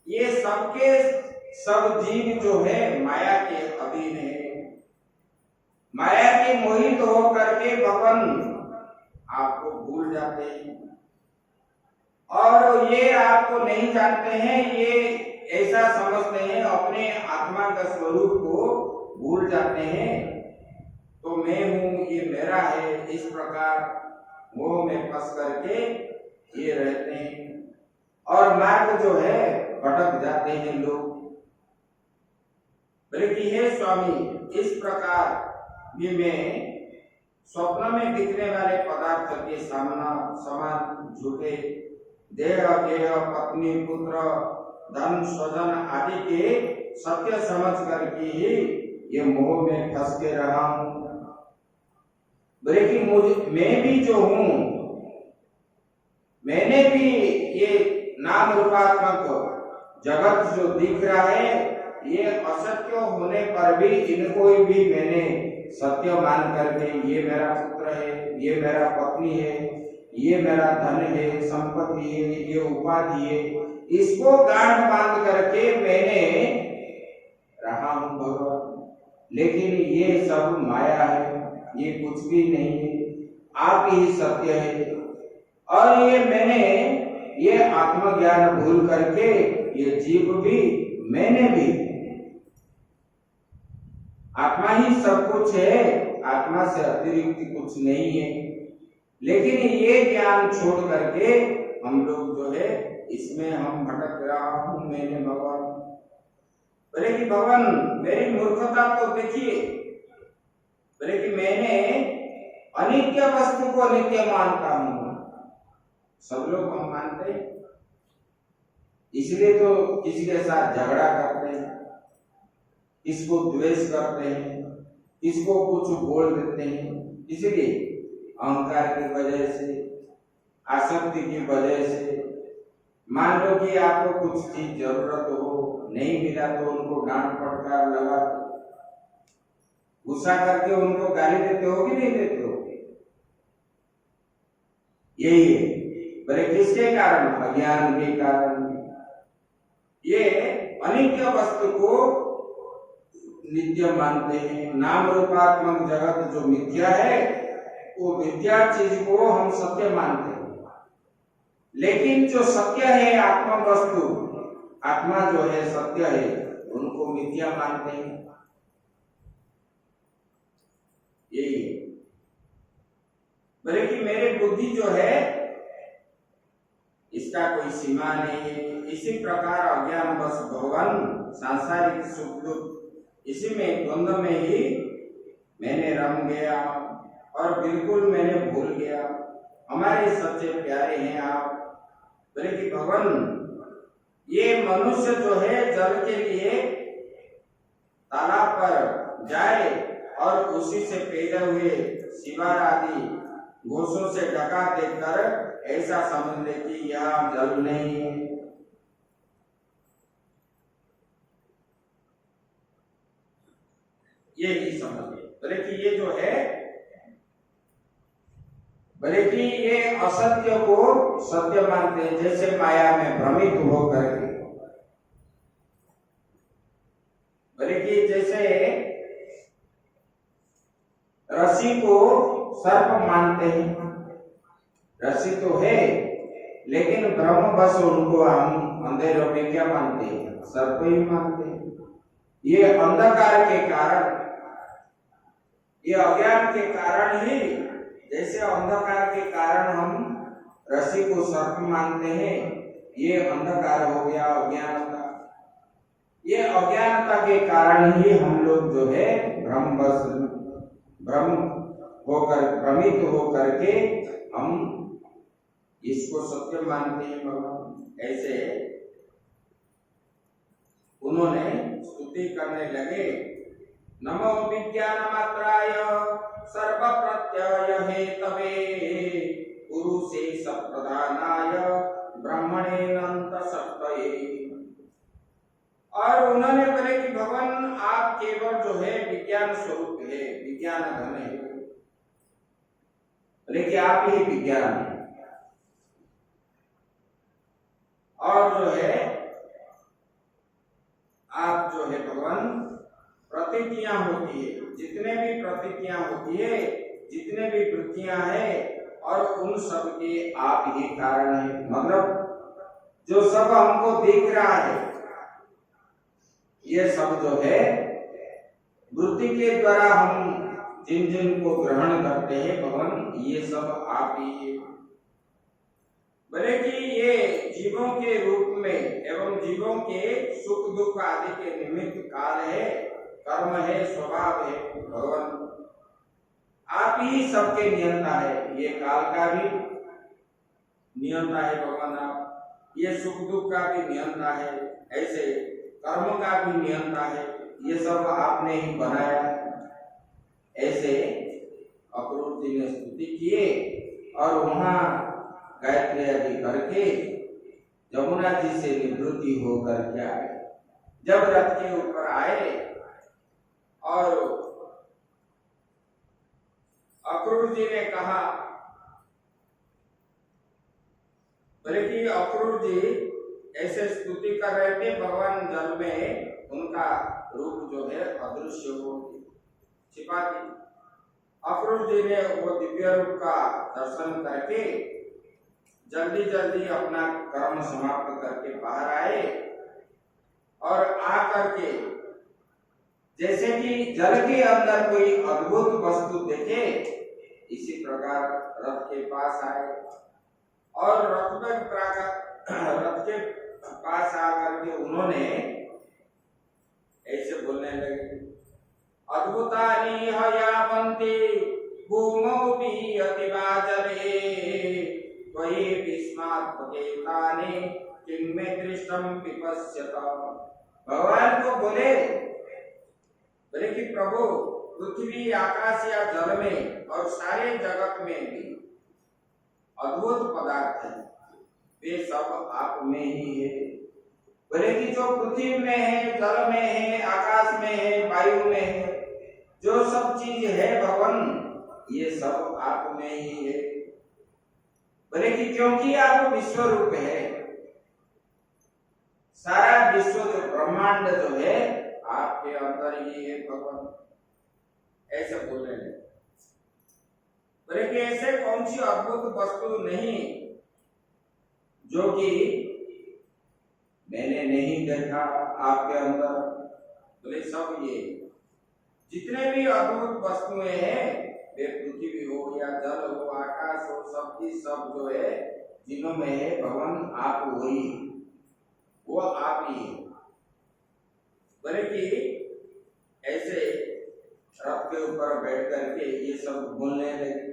ये सबके सब जीव जो है माया के अधीन है, माया के मोहित होकर के भगवान आपको भूल जाते हैं, और ये आपको नहीं जानते हैं, ये ऐसा समझते हैं, अपने आत्मा का स्वरूप को भूल जाते हैं। तो मैं हूँ, ये मेरा है, इस प्रकार मोह में फंस करके ये रहते हैं, और मार्ग जो है भटक जाते हैं लोग। बोले कि हे स्वामी, इस प्रकार भी मैं स्वप्न में दिखने वाले पदार्थ के समान झूठे देह गेह पत्नी पुत्र धन स्वजन आदि के सत्य समझ करके ही ये मोह में फंस के रहा हूं। बोले कि मैं भी जो हूं, मैंने भी ये नाम रूपात्मक जगत जो दिख रहा है, ये असत्य होने पर भी इनको भी मैंने सत्य मान करके, ये मेरा पुत्र है, ये मेरा पत्नी है, ये मेरा धन है, संपत्ति है, ये उपाधि है, इसको गांठ बांध करके मैंने रहा हूं भगवान। लेकिन ये सब माया है, ये कुछ भी नहीं है, आप ही सत्य है। और ये मैंने ये आत्मज्ञान भूल करके, ये जीव भी मैंने भी, आत्मा ही सब कुछ है, आत्मा से अतिरिक्त कुछ नहीं है। लेकिन ये ज्ञान छोड़ करके हम लोग जो है इसमें हम भटक रहा हूं मैंने भगवान। बोले कि भगवान मेरी मूर्खता तो देखिए, बोले कि मैंने अनित्य वस्तु को नित्य मानता हूं। सब लोग हम मानते हैं, इसलिए तो किसी के साथ झगड़ा करते हैं, इसको द्वेष करते हैं, इसको कुछ बोल देते हैं, इसलिए अहंकार की वजह से, आसक्ति की वजह से। मान लो कि आपको कुछ चीज जरूरत हो, नहीं मिला तो उनको डांट फटकार लगा, गुस्सा करके उनको गाली देते हो कि नहीं देते हो? यही है। बोले किसके कारण? अज्ञान के कारण। ये अनित्य वस्तु को नित्य मानते हैं। नाम रूपात्मक जगत जो मिथ्या है, वो मिथ्या चीज को हम सत्य मानते हैं। लेकिन जो सत्य है आत्मा वस्तु, आत्मा जो है सत्य है, उनको मिथ्या मानते हैं। यही है। बोले कि मेरी बुद्धि जो है इसका कोई सीमा नहीं है। इसी प्रकार अज्ञान बस भगवान सांसारिक सुख दुख इसी में द्वंद्व में ही मैंने रम गया और बिल्कुल मैंने भूल गया। हमारे सच्चे प्यारे हैं आप। बोले कि भगवान ये मनुष्य जो है जल के लिए तालाब पर जाए और उसी से पैदा हुए शिवार आदि घोषों से ढका देखकर ऐसा समझ ले कि यह जल नहीं है। ये ही समझ ले। बोले कि ये जो है, बोले कि ये असत्य को सत्य मानते हैं, जैसे माया में भ्रमित हो करके। बोले कि जैसे रस्सी को सर्प मानते हैं, रस्सी तो है लेकिन ब्रह्मवश उनको हम अंधेरों में क्या मानते हैं, सर्प ही मानते हैं। ये अंधकार के कारण, ये अज्ञान के कारण ही, जैसे अंधकार के कारण हम रस्सी को सर्प मानते हैं, ये अंधकार हो गया अज्ञानता। ये अज्ञानता के कारण ही हम लोग जो है भ्रम होकर भ्रमित होकर के हम इसको सत्य मानते हैं भगवान। ऐसे उन्होंने स्तुति करने लगे, नमो विज्ञान मात्राय सर्व प्रत्यय हेतवे पुरुषे सप्रधानाय ब्रह्मणे अनंत सत्तये। और उन्होंने बोले कि भगवान आप केवल जो है विज्ञान स्वरूप है, विज्ञान घन है। बोले कि आप ही विज्ञान है। और जो है आप जो है भगवान प्रतीतियां होती है, जितने भी प्रतीतियां होती है, जितने भी वृत्तियां है, और उन सब के आप ही कारण है। मतलब जो सब हमको दिख रहा है ये सब जो है वृत्ति के द्वारा हम जिन जिन को ग्रहण करते हैं भगवान, ये सब आप ही है। बोले कि ये जीवों के रूप में एवं जीवों के सुख दुख आदि के निमित्त काल है, कर्म है, स्वभाव है। भगवान आप ही सबके नियंता है। ये काल का भी नियंता है भगवान आप, ये सुख दुख का भी नियंता है, ऐसे कर्म का भी नियंता है। ये सब आपने ही बनाया है। ऐसे अक्रूर जी ने स्तुति किए और वहां गायत्री आदि करके यमुना जी से निवृत्ति होकर के आए। जब रथ के ऊपर आए और अक्रूर जी ने कहा, बोले कि अक्रूर जी ऐसे स्तुति कर रहे थे, भगवान जल में उनका रूप जो है अदृश्य हो छिपा दी। अक्रूर जी ने वो दिव्य रूप का दर्शन करके जल्दी जल्दी अपना कर्म समाप्त करके बाहर आए और आ करके जैसे कि जल के अंदर कोई अद्भुत वस्तु देखे, इसी प्रकार रथ के पास आए और रथ के पास आकर के उन्होंने ऐसे बोलने लगे, अद्भुतानि हयावन्ति भूमौ भी अतिवाजरे त्वयि विस्मात् पतेतानि किं मे दृष्टं विपश्यत। भगवान को बोले कि प्रभु पृथ्वी आकाश या जल में और सारे जगत में भी अद्भुत पदार्थ है, वे सब आप में ही है। बोले कि जो पृथ्वी में है, जल में है, आकाश में है, वायु में है, जो सब चीज है भगवान, ये सब आप में ही है। बोले कि क्योंकि आप विश्व रूप है, सारा विश्व जो ब्रह्मांड जो है आपके अंदर ही है भगवान। ऐसे बोल रहे हैं। बोले कि ऐसे कौन सी अद्भुत वस्तु नहीं जो कि मैंने नहीं देखा आपके अंदर। बोले सब ये जितने भी अद्भुत वस्तुएं हैं, वे पृथ्वी हो या जल हो, आकाश हो, सबकी सब जो है जिनों में है भगवान आप वही, वो आप ही है। बोले कि ऐसे रथ के ऊपर बैठ करके ये सब बोलने लगे।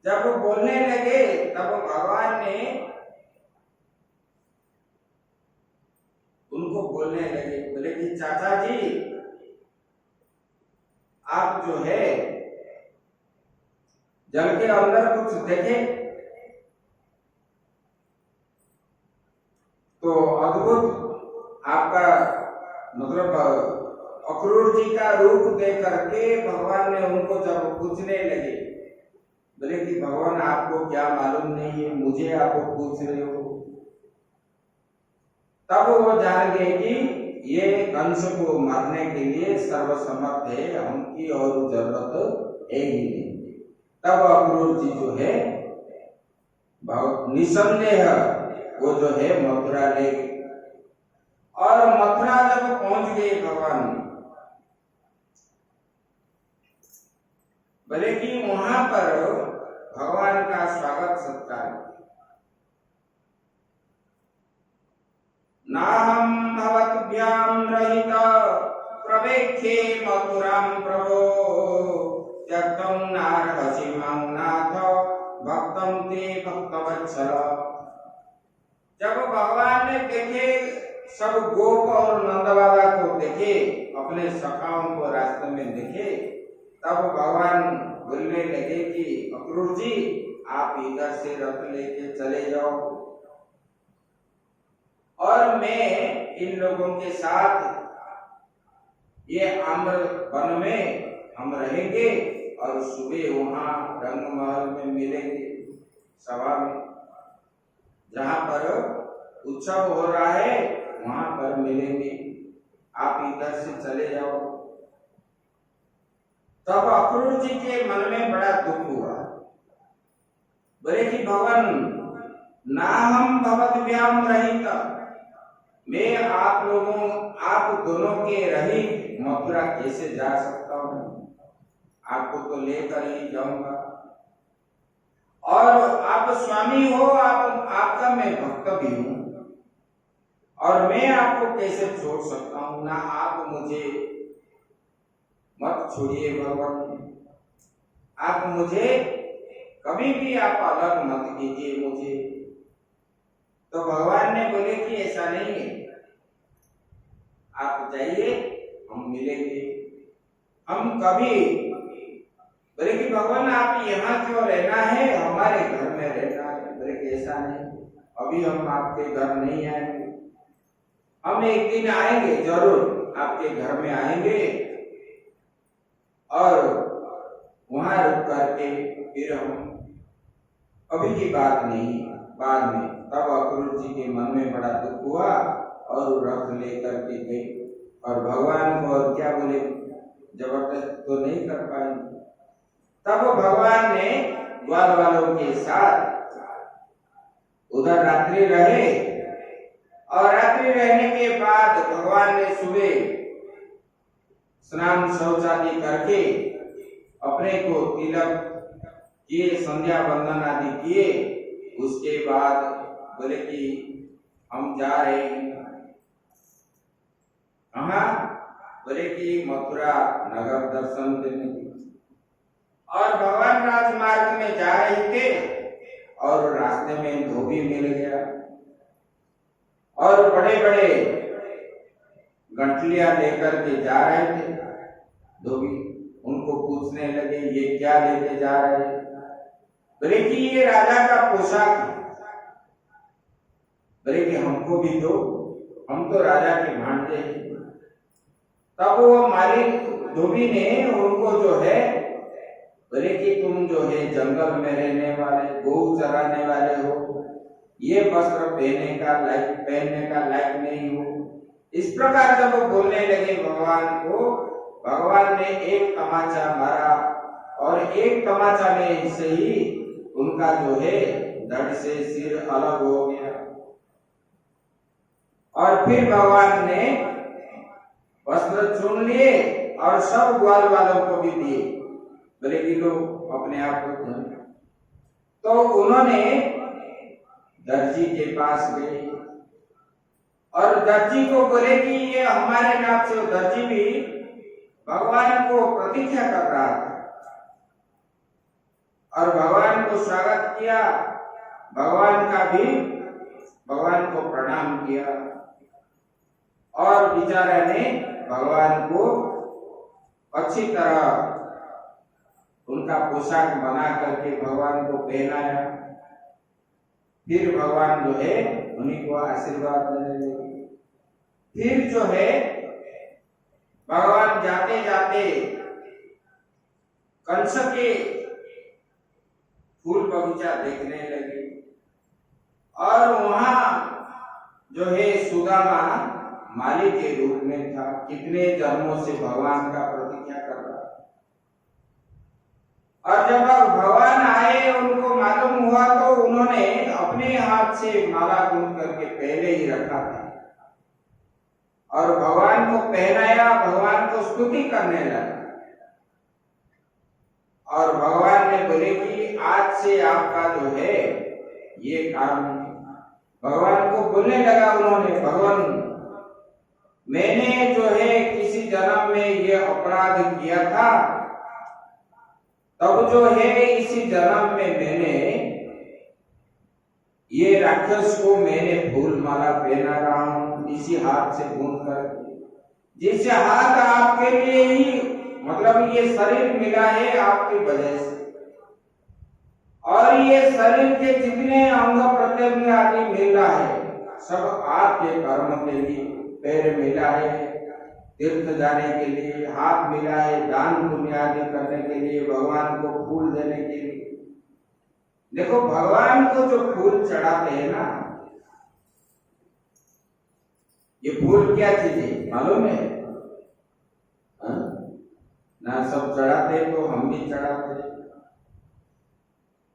जब वो बोलने लगे तब भगवान ने उनको बोलने लगे। बोले कि चाचा जी, आप जो है जल के अंदर कुछ देखे तो अद्भुत आपका मतलब अक्रूर जी का रूप देख करके भगवान ने उनको जब पूछने लगे, बोले कि भगवान आपको क्या मालूम नहीं है, मुझे आप पूछ रहे हो। तब वो जान गए कि ये कंस को मारने के लिए सर्वसमर्थ है, हमकी और जरूरत है ही नहीं। तब अक्रूर जी जो है निसंदेह वो जो है मथुरा ले गए। और मथुरा जब पहुंच गए भगवान, बोले कि वहां पर भगवान का स्वागत सत्कार, नाहं भवद्भ्यां रहिता प्रवेख्ये मथुरां प्रभो, त्यक्तं नार्हसि मां नाथ भक्तं ते भक्तवत्सल। जब भगवान ने देखे सब गोप और नंद बाबा को देखे, अपने सखाओं को रास्ते में देखे, तब भगवान बोलने लगे कि अक्रूर जी आप इधर से रथ लेके चले जाओ और मैं इन लोगों के साथ ये आम्र वन में हम रहेंगे और सुबह वहां रंग महल में मिलेंगे, सभा में जहां पर उत्सव हो रहा है वहां पर मिलेंगे, आप इधर से चले जाओ। तब अक्रूर जी के मन में बड़ा दुख हुआ। बोले कि भगवान नाहं भवद्भ्यां रहिता, मैं आप दोनों के रहित मथुरा कैसे जा सकता हूँ, आपको तो लेकर ही जाऊंगा। और आप स्वामी हो, आपका मैं भक्त भी हूँ और मैं आपको कैसे छोड़ सकता हूँ। ना आप मुझे मत छोड़िए भगवान, आप मुझे कभी भी आप अलग मत कीजिए मुझे। तो भगवान ने बोले कि ऐसा नहीं है, आप जाइए, हम मिलेंगे, हम कभी। बोले कि भगवान आप यहाँ क्यों रहना है, हमारे घर में रहना है। बोले कि ऐसा नहीं, अभी हम आपके घर नहीं आएंगे, हम एक दिन आएंगे जरूर, आपके घर में आएंगे और वहां रुक करके फिर हम, अभी की बात नहीं, बाद में। तब अक्रूर जी के मन में बड़ा दुख हुआ और रथ लेकर के गए और भगवान को और क्या बोले, जबरदस्त तो नहीं कर पाएंगे। तब भगवान ने ग्वाल वालों के साथ उधर रात्रि रहे और रात्रि रहने के बाद भगवान ने सुबह स्नान शौचादि करके अपने को तिलक किए, संध्या वंदन आदि किए। उसके बाद बोले कि हम जा रहे हैं कहाँ, बोले कि मथुरा नगर दर्शन करने। और भगवान राजमार्ग में जा रहे थे और रास्ते में धोबी मिल गया और बड़े बड़े गंठलियां लेकर के जा रहे थे। धोबी उनको पूछने लगे ये क्या लेके जा रहे हैं। बोले कि ये राजा का पोशाक है। बोले कि हमको भी दो, हम तो राजा के भांजे हैं। तब वो मालिक धोबी ने उनको जो है, बोले कि तुम जो है जंगल में रहने वाले, गौ चराने वाले हो, ये वस्त्र पहनने का लायक नहीं हो। इस प्रकार जब वो बोलने लगे भगवान को, भगवान ने एक तमाचा मारा और एक तमाचा में से ही उनका जो है धड़ से सिर अलग हो गया। और फिर भगवान ने वस्त्र चुन लिए और सब ग्वाल वालों को भी दिए, बोले कि लोग अपने आप को धो। तो उन्होंने दर्जी के पास गए और दर्जी को बोले कि ये हमारे नाम से। दर्जी भी भगवान को प्रतीक्षा कर रहा था और भगवान को स्वागत किया, भगवान को प्रणाम किया और बेचारा ने भगवान को अच्छी तरह उनका पोशाक बना करके भगवान को पहनाया। फिर भगवान जो है उन्हीं को आशीर्वाद देने लगे। फिर जो है भगवान जाते जाते कंस के फूल बगीचा देखने लगे और वहां जो है सुदामा माली के रूप में था, कितने जन्मों से भगवान का प्रतीक्षा कर रहा। और जब भगवान आए उनको मालूम हुआ तो उन्होंने अपने हाथ से माला गूंथ करके पहले ही रखा था और भगवान को पहनाया, भगवान को स्तुति करने लगा। और भगवान ने बोले कि आज से आपका जो है ये काम, भगवान को बोलने लगा उन्होंने, भगवान मैंने जो है किसी जन्म में ये अपराध किया था, तब जो है इसी जन्म में मैंने ये राक्षस को मैंने फूल माला पहना रहा हूं इसी हाथ से गूंथ कर, जिससे हाथ आपके लिए ही मतलब ये शरीर मिला है आपकी वजह से। और ये शरीर के जितने अंग प्रत्यंग आदि मिला है सब आपके कर्म के लिए। पैर मिला है तीर्थ जाने के लिए, हाथ मिला है दान पुण्य आदि करने के लिए, भगवान को फूल देने के लिए। देखो भगवान को जो फूल चढ़ाते हैं ना, ये फूल क्या चीज है मालूम है? ना सब चढ़ाते तो हम भी चढ़ाते।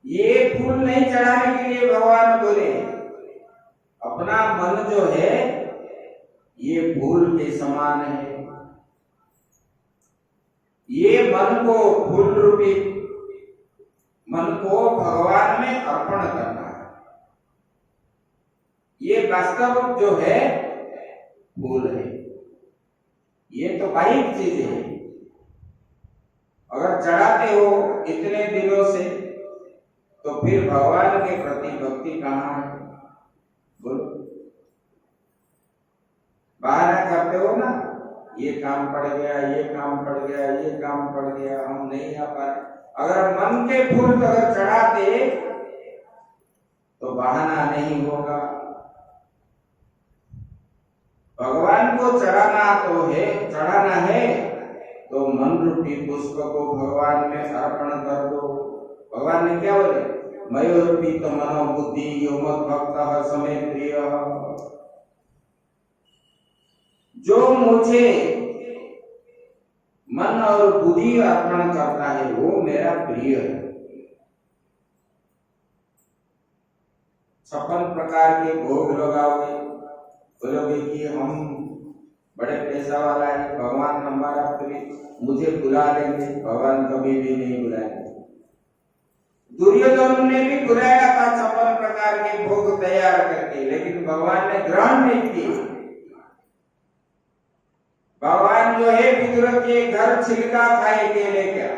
ये फूल नहीं चढ़ाने के लिए भगवान बोले, अपना मन जो है ये फूल के समान है, ये मन को फूल रूपी मन को भगवान में अर्पण करना है। ये वास्तव जो है फूल है, ये तो बाह्य चीज है। अगर चढ़ाते हो इतने दिनों से तो फिर भगवान के प्रति भक्ति कहाँ है? बोलो, बहाना करते हो ना, ये काम पड़ गया, ये काम पड़ गया, ये काम पड़ गया, हम नहीं आ पा रहे। अगर मन के फूल अगर चढ़ाते तो बहाना नहीं होगा। भगवान को चढ़ाना है तो मन रूपी पुष्प को भगवान में अर्पण कर दो। भगवान ने क्या बोले? मयोर्पीत मनो बुद्धि यो मत भक्त समय प्रिय। जो मुझे मन और बुद्धि अर्पण करता है वो मेरा प्रिय है। 56 प्रकार के भोग लगाओगे, बोलोगे कि हम बड़े पैसा वाला है, भगवान हमारा प्रिय, मुझे बुला लेंगे। भगवान कभी भी नहीं बुलाएंगे। दुर्योधन ने भी बुलाया था 56 प्रकार के भोग तैयार करके, लेकिन भगवान ने ग्रहण नहीं किए। भगवान जो है विदुर के घर छिलका खाए केले का,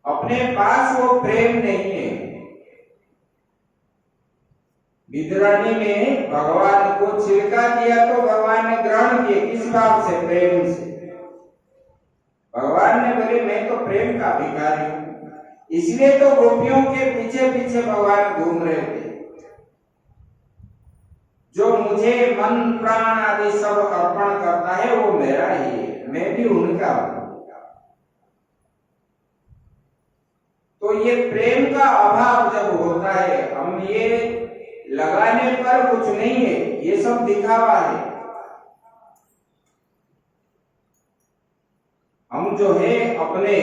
अपने पास वो प्रेम नहीं है। विदुरानी ने भगवान को छिलका दिया तो भगवान ने ग्रहण किए, किस बात से? प्रेम से। भगवान ने बोले मैं तो प्रेम का भिखारी हूं, इसलिए तो गोपियों के पीछे पीछे भगवान घूम रहे थे। जो मुझे मन प्राण आदि सब अर्पण करता है वो मेरा ही है, मैं भी उनका हूं। तो ये प्रेम का अभाव जब होता है, हम ये लगाने पर कुछ नहीं है, ये सब दिखावा है। हम जो है अपने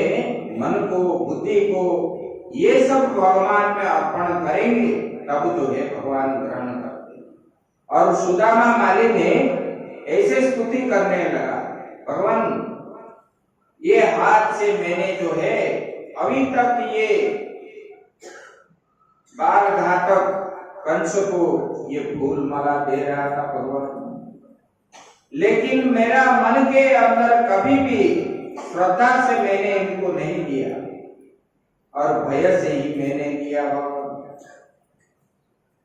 मन को बुद्धि को ये सब भगवान में अर्पण करेंगे तब जो है भगवान ग्रहण करते हैं। और सुदामा माली ने ऐसे स्तुति करने लगा, भगवान ये हाथ से मैंने जो है अभी तक ये बाल घातक कंस को ये फूल माला दे रहा था भगवान, लेकिन मेरा मन के अंदर कभी भी श्रद्धा से मैंने इनको नहीं दिया और भय से ही मैंने दिया भगवान।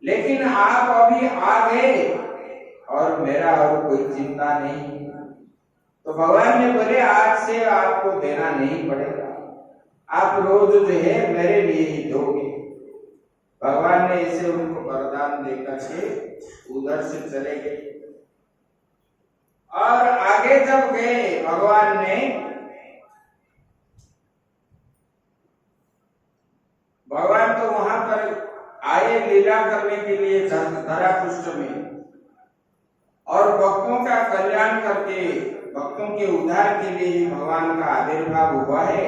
लेकिन आप अभी आ गए और मेरा और कोई चिंता नहीं। तो भगवान ने बोले आज से आपको देना नहीं पड़ेगा, आप रोज जो है मेरे लिए ही दोगे। भगवान ने इसे उनको वरदान देकर के उधर से चले गए। और आगे जब गए भगवान तो वहां पर आए लीला करने के लिए धरा पृष्ठ में, और भक्तों का कल्याण करके भक्तों के उद्धार के लिए ही भगवान का आविर्भाव हुआ है।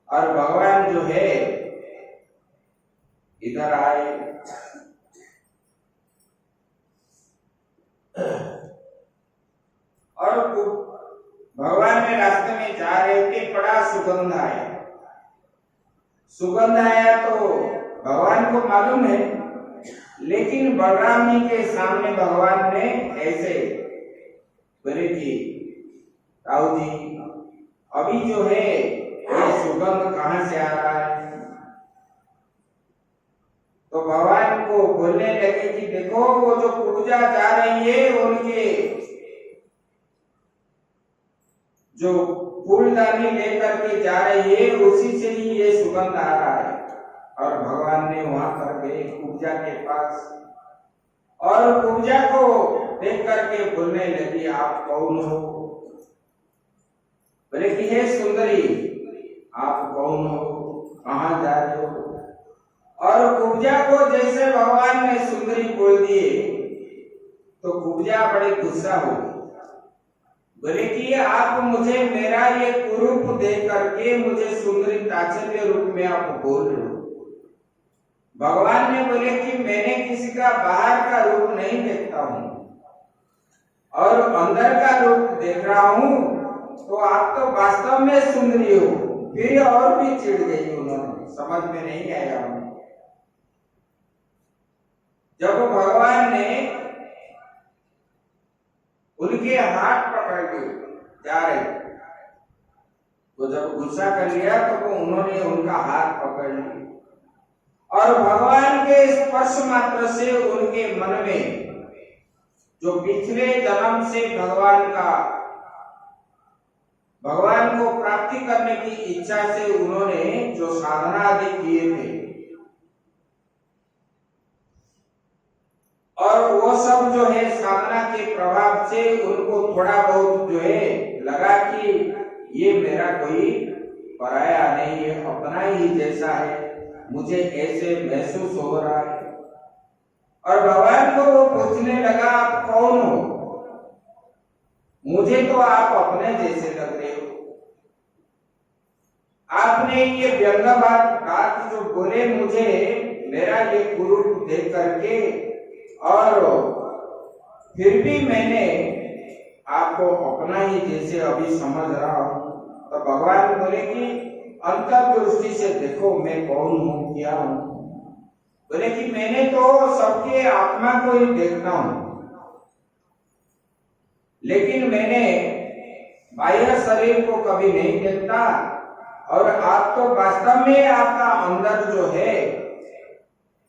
और भगवान जो है इधर आए और भगवान ने रास्ते में जा रहे थे, बड़ा सुगंध आया। सुगंध आया तो भगवान को मालूम है, लेकिन बलराम जी के सामने भगवान ने ऐसे बोले कि राव जी अभी जो है ये सुगंध कहां से आ रहा है? तो भगवान को बोलने लगे कि देखो वो जो पूजा जा रही है उनके जो फूलदानी लेकर के जा रही है उसी से ही ये सुगंध आ रहा है। और भगवान ने वहां पर गए पूजा के पास, और पूजा को देख करके बोलने लगी आप कौन हो? बोले कि हे सुंदरी आप कौन हो, कहां जा रहे हो? और कुब्जा को जैसे भगवान ने सुंदरी बोल दिए तो कुब्जा बड़े गुस्सा हो गई। बोले कि आप मुझे मेरा ये कुरूप देख करके मुझे सुंदरी ताच्छल्य रूप में आप बोल रहे हो। भगवान ने बोले कि मैंने किसी का बाहर का रूप नहीं देखता हूं और अंदर का रूप देख रहा हूं, तो आप तो वास्तव में सुंदरी हो। फिर और भी चिढ़ गई उन्होंने, समझ में नहीं आया उन्हें। जब भगवान ने उनके हाथ पकड़ के जा रहे, तो जब गुस्सा कर लिया तो उन्होंने उनका हाथ पकड़ लिया, और भगवान के स्पर्श मात्र से उनके मन में जो पिछले जन्म से भगवान को प्राप्ति करने की इच्छा से उन्होंने जो साधना आदि किए थे, और वो सब जो है साधना के प्रभाव से उनको थोड़ा बहुत जो है लगा कि ये मेरा कोई पराया नहीं है, अपना ही जैसा है, मुझे ऐसे महसूस हो रहा है। और भगवान को वो पूछने लगा आप कौन हो? मुझे तो आप अपने जैसे लग रहे हो। आपने ये बात जो बोले मुझे मेरा ये कुरूप देख करके, और फिर भी मैंने आपको अपना ही जैसे अभी समझ रहा हूं। तो भगवान बोले कि अंतर्दृष्टि से देखो मैं कौन हूं, क्या हूं। बोले कि मैंने तो सबके आत्मा को ही देखता हूं, लेकिन मैंने बाह्य शरीर को कभी नहीं देखता। और आप तो वास्तव में आपका अंदर जो है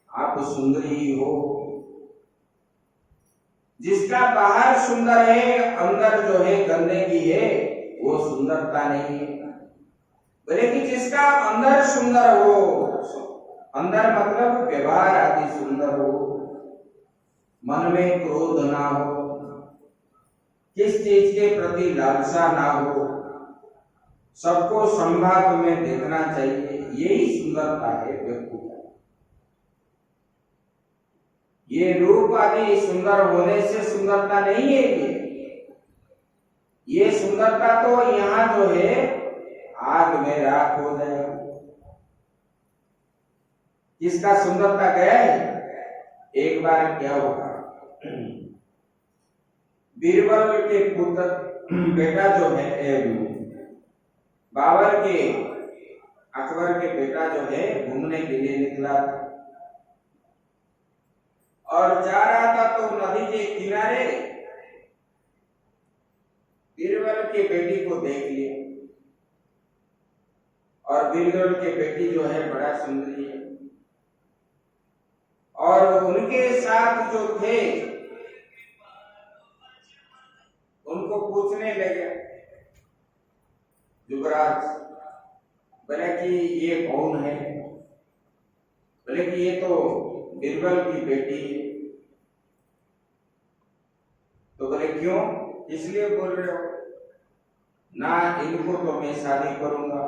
आप सुंदरी ही हो। जिसका बाहर सुंदर है, अंदर जो है गंदगी है, वो सुंदरता नहीं है। बोले कि जिसका अंदर सुंदर हो, अंदर मतलब व्यवहार आदि सुंदर हो, मन में क्रोध ना हो, किस चीज के प्रति लालसा ना हो, सबको संभाग में देखना चाहिए, यही सुंदरता है व्यक्ति का। ये रूप आदि सुंदर होने से सुंदरता नहीं है। ये सुंदरता तो यहाँ जो है आग में राख हो जाएगी। किसका सुंदरता गया है? एक बार क्या हुआ, बीरबल के पुत्र बेटा जो है, बाबर के, अकबर के बेटा जो है घूमने के लिए निकला था और जा रहा था तो नदी के किनारे बीरबल की बेटी को देख लिया। और बीरबल की बेटी जो है बड़ा सुंदरी है और उनके साथ जो थे उनको पूछने लगे युवराज, बोले कि ये कौन है? बोले कि ये तो बीरबल की बेटी है। तो बोले क्यों, इसलिए बोल रहे हो? ना, इनको तो मैं शादी करूंगा।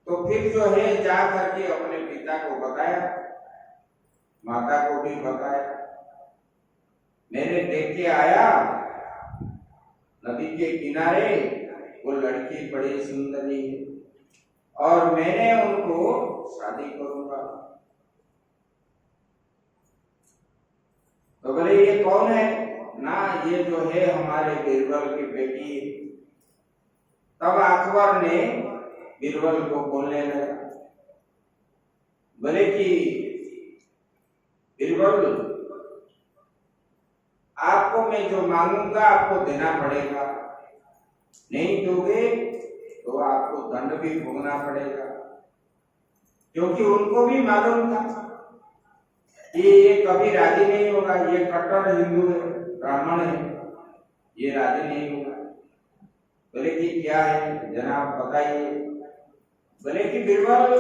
तो फिर जो है जा करके अपने पिता को बताया, माता को भी बताया, मैंने देख के आया नदी के किनारे वो लड़की बड़ी सुंदरी है और मैंने उनको शादी करूंगा। तो बोले ये कौन है? ना, ये जो है हमारे बीरबल की बेटी है। तब अकबर ने बीरबल को बोलने लगा, बोले कि बीरबल, आपको मैं जो मांगूंगा आपको देना पड़ेगा, नहीं दोगे तो आपको दंड भी भोगना पड़ेगा। क्योंकि उनको भी मालूम था कि ये कभी राजी नहीं होगा, ये कट्टर हिंदू है, ब्राह्मण है, ये राजी नहीं होगा। बोले कि क्या है जनाब, बताइए। बोले कि बीरबल,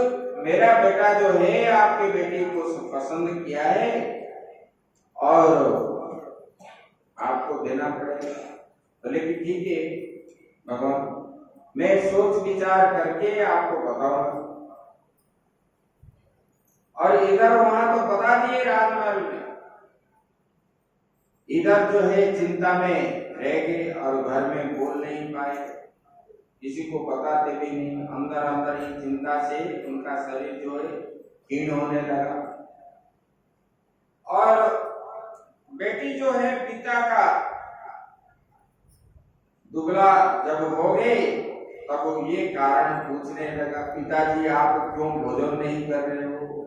मेरा बेटा जो है आपकी बेटी को पसंद किया है और आपको देना पड़ेगा। बोले कि ठीक है भगवान, मैं सोच विचार करके आपको बताऊंगा। और इधर वहां तो बता दिए राजमहल में, इधर जो है चिंता में रह गए और घर में बोल नहीं पाए, किसी को बताते भी नहीं। अंदर अंदर ही चिंता से उनका शरीर जो है क्षीण होने लगा। और बेटी जो है पिता का दुबला जब हो गए तब वो ये कारण पूछने लगा, पिताजी आप क्यों भोजन नहीं कर रहे हो?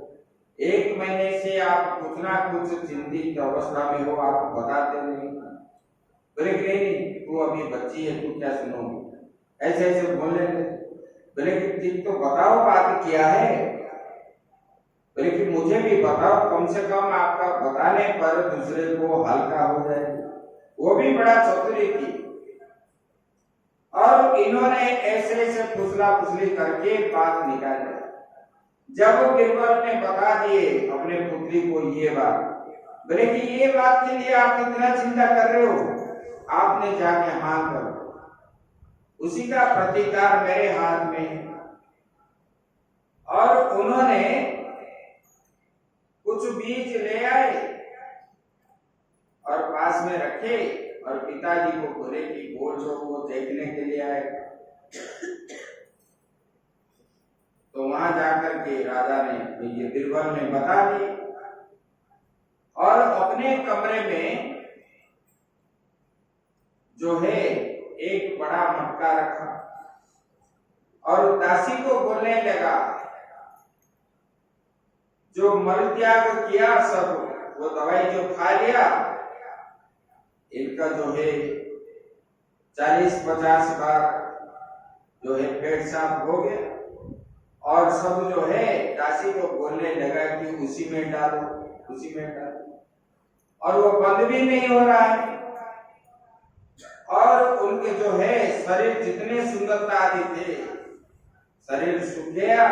1 महीने से आप कुछ ना कुछ चिंतित अवस्था में हो, आप बताते नहीं। बोले कि नहीं, तू अभी बच्ची है, तू क्या सुनोगी? ऐसे ऐसे बोलने लगे। बोले कि ठीक तो बताओ बात क्या है? बोले कि मुझे भी बताओ, कम से कम आपका बताने पर दूसरे को हल्का हो जाए। वो भी बड़ा चतुरी थी और इन्होंने ऐसे ऐसे फुसला फुसली करके बात निकाली। जब बीरबल ने बता दिए अपने पुत्री को ये बात, बोले कि ये बात के लिए आप इतना चिंता कर रहे हो, आपने जाके हाँ करो, उसी का प्रतिकार मेरे हाथ में है। और उन्होंने कुछ बीज ले आए और पास में रखे और पिताजी को बोले कि बोल जो वो देखने के लिए आए। तो वहां जाकर के राजा ने, ये बीरबल ने बता दी और अपने कमरे में जो है एक बड़ा मटका रखा और दासी को बोलने लगा, जो मल त्याग किया सब वो दवाई जो खा लिया, इनका जो है 40-50 बार जो है पेट साफ हो गया। और सब जो है दासी को बोलने लगा कि उसी में डालो, उसी में डालो, और वो बंद भी नहीं हो रहा है। और उनके जो है शरीर जितने सुंदरता आदि थे, शरीर सूख गया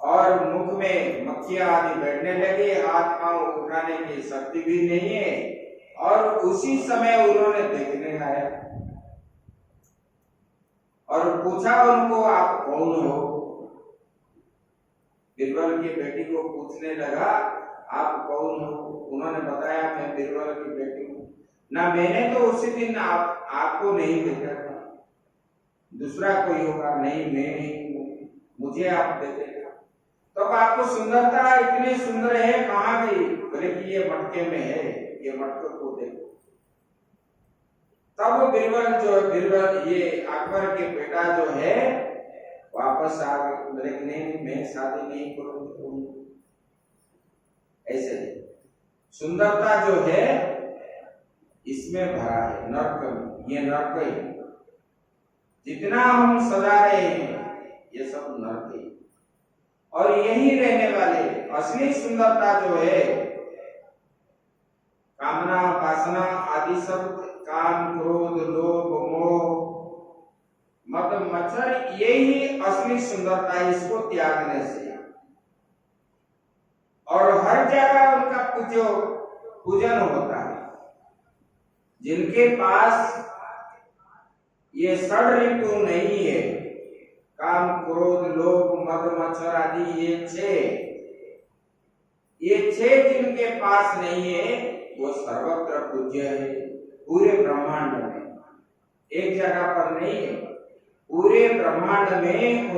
और मुख में मक्खियां आदि बैठने लगे, हाथ पांव उठाने की शक्ति भी नहीं है। और उसी समय उन्होंने देखने आया और पूछा उनको, आप कौन हो? बीरबल की बेटी को पूछने लगा, आप कौन हो? उन्होंने बताया, मैं बीरबल की बेटी हूँ। ना, मैंने तो उसी दिन आपको नहीं देखा था, दूसरा कोई होगा। नहीं, मैं नहीं हूँ, मुझे आप देखेगा। तो अब आपको सुंदरता इतनी सुंदर है कहाँ गई? बोले कि ये मटके में है, ये मटके को देखो। तब बीरबल ये अकबर के बेटा जो है वापस आ गए। बोले कि नहीं, मैं शादी नहीं करूंगा। ऐसे सुंदरता जो है इसमें भरा है, नर्क में। ये नर्क ही, जितना हम सजा रहे हैं ये सब नर्क ही, और यही रहने वाले। असली सुंदरता जो है कामना वासना आदि सब, काम क्रोध लोभ मोह मद मच्छर, यही असली सुंदरता है। इसको त्यागने से, और हर जगह उनका पूजन होता है। जिनके पास ये षड ऋतु नहीं है, काम क्रोध लोभ मद मच्छर आदि ये छह जिनके पास नहीं है, वो सर्वत्र पूज्य है। पूरे ब्रह्मांड में एक जगह पर नहीं है, पूरे ब्रह्मांड में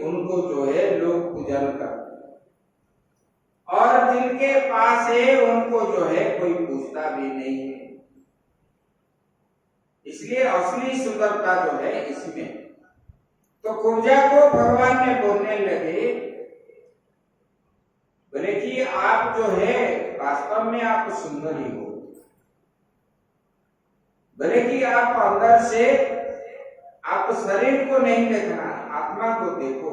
उनको जो है लोग पूजन करते हैं। और जिनके पास है उनको जो है कोई पूछता भी नहीं है। इसलिए असली सुंदरता जो है इसमें। तो कुब्जा को भगवान ने बोलने लगे, बोले कि आप जो है वास्तव में आप सुंदर ही हो। बोले कि आप अंदर से, आप शरीर को नहीं देखना, आत्मा को देखो,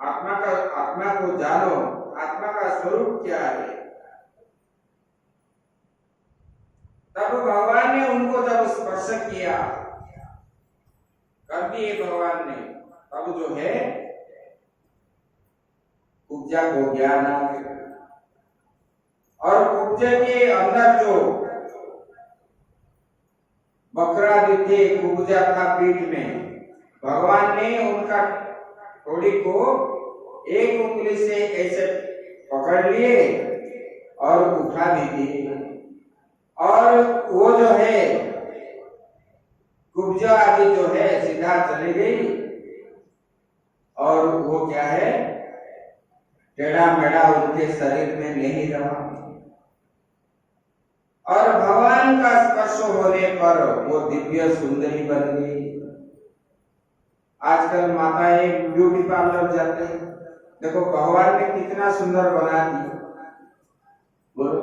आत्मा को जानो, आत्मा का स्वरूप क्या है। तब भगवान ने उनको जब स्पर्श किया, कर दिए भगवान ने, तब जो है कुब्जा को ज्ञान आ गया। और कुब्जे के अंदर जो बकरादि थे, कुब्जा था पीठ में, भगवान ने उनका थोड़ी को एक उंगली से ऐसे पकड़ लिए और उठा भी दिए। और वो जो है कुब्जा आदि जो है सीधा चली गई, और वो क्या है टेढ़ा मेढ़ा उनके शरीर में नहीं रहा। और भगवान का स्पर्श होने पर वो दिव्य सुंदरी बन गई। आजकल माताएं ब्यूटी पार्लर जाते हैं, देखो भगवान ने कितना सुंदर बना दी, बोलो।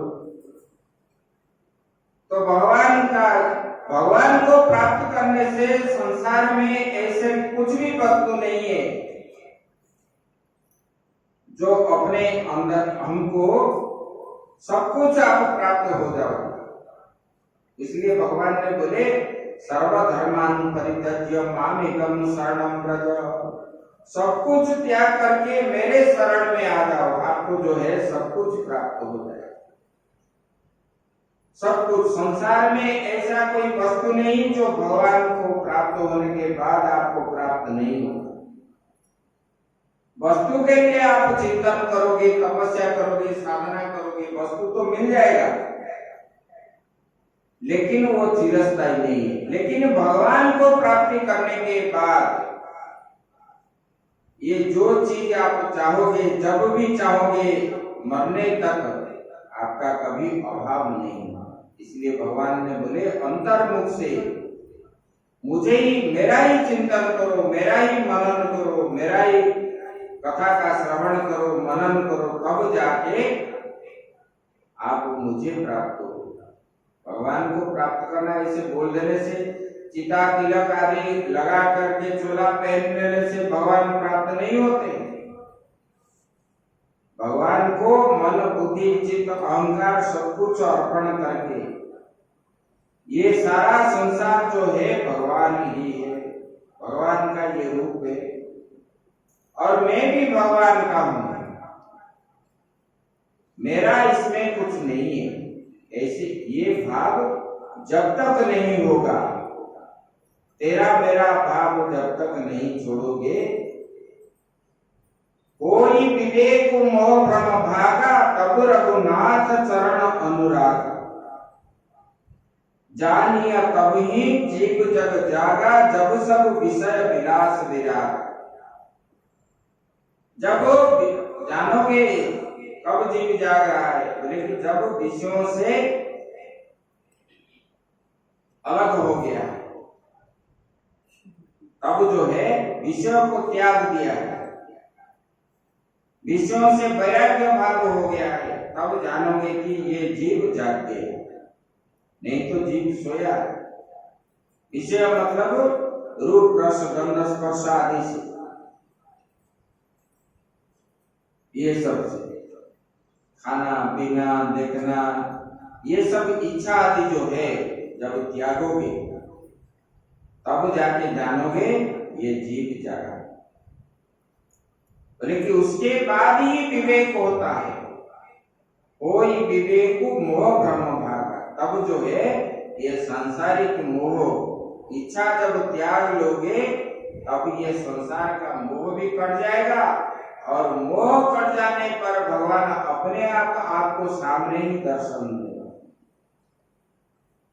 तो भगवान को प्राप्त करने से संसार में ऐसे कुछ भी वस्तु नहीं है जो अपने अंदर हमको सब कुछ आप प्राप्त हो जाओ। इसलिए भगवान ने बोले सर्वधर्मान परित्यज्य मामेकं शरणं व्रज, सब कुछ त्याग करके मेरे शरण में आ जाओ, आपको जो है सब कुछ प्राप्त हो जाए। सब कुछ संसार में ऐसा कोई वस्तु नहीं जो भगवान को प्राप्त होने के बाद आपको प्राप्त नहीं होगा। वस्तु के लिए आप चिंतन करोगे, तपस्या करोगे, साधना करोगे, वस्तु तो मिल जाएगा, लेकिन वो चिरस्थायी नहीं है। लेकिन भगवान को प्राप्ति करने के बाद ये जो चीज आप चाहोगे, जब भी चाहोगे, मरने तक आपका कभी अभाव नहीं होगा। इसलिए भगवान ने बोले अंतर्मुख से मुझे ही, मेरा ही चिंतन करो, मेरा ही मनन करो, मेरा ही कथा का श्रवण करो, मनन करो, तब जाके आप मुझे प्राप्त हो। भगवान को प्राप्त करना ऐसे बोल देने से, चिता तिलक आदि लगा करके चोला पहन लेने से भगवान प्राप्त नहीं होते। भगवान को मन बुद्धि चित्त अहंकार सब कुछ अर्पण करके, ये सारा संसार जो है भगवान ही है, भगवान का ये रूप है, और मैं भी भगवान का हूं, मेरा इसमें कुछ नहीं है। ऐसे ये भाव जब तक नहीं होगा, तेरा मेरा भाव जब तक नहीं छोड़ोगे, कोई विवेक मोह भ्रम भागा, तब रघुनाथ चरण अनुराग, जानिया तब ही जीव जग जागा, जब सब विषय विलास विराग। जब जानोगे कब जीव जाग रहा है? बोले कि जब विषयों से अलग हो गया, तब जो है विषयों को त्याग दिया है, विषयों से वैराग्य भाव हो गया है, तब जानोगे कि ये जीव जाग गए, नहीं तो जीव सोया। विषय मतलब रूप रस गंध स्पर्श आदि से, ये सब से खाना पीना देखना, ये सब इच्छा आदि जो है जब त्यागोगे तब जाके जानोगे ये जीव जागा। लेकिन उसके बाद ही विवेक होता है, कोई विवेक मोह भ्रम भागा, तब जो है ये सांसारिक मोह इच्छा जब त्याग लोगे तब ये संसार का मोह भी कट जाएगा, और मोह कट जाने पर भगवान अपने आप आपको सामने ही दर्शन देगा।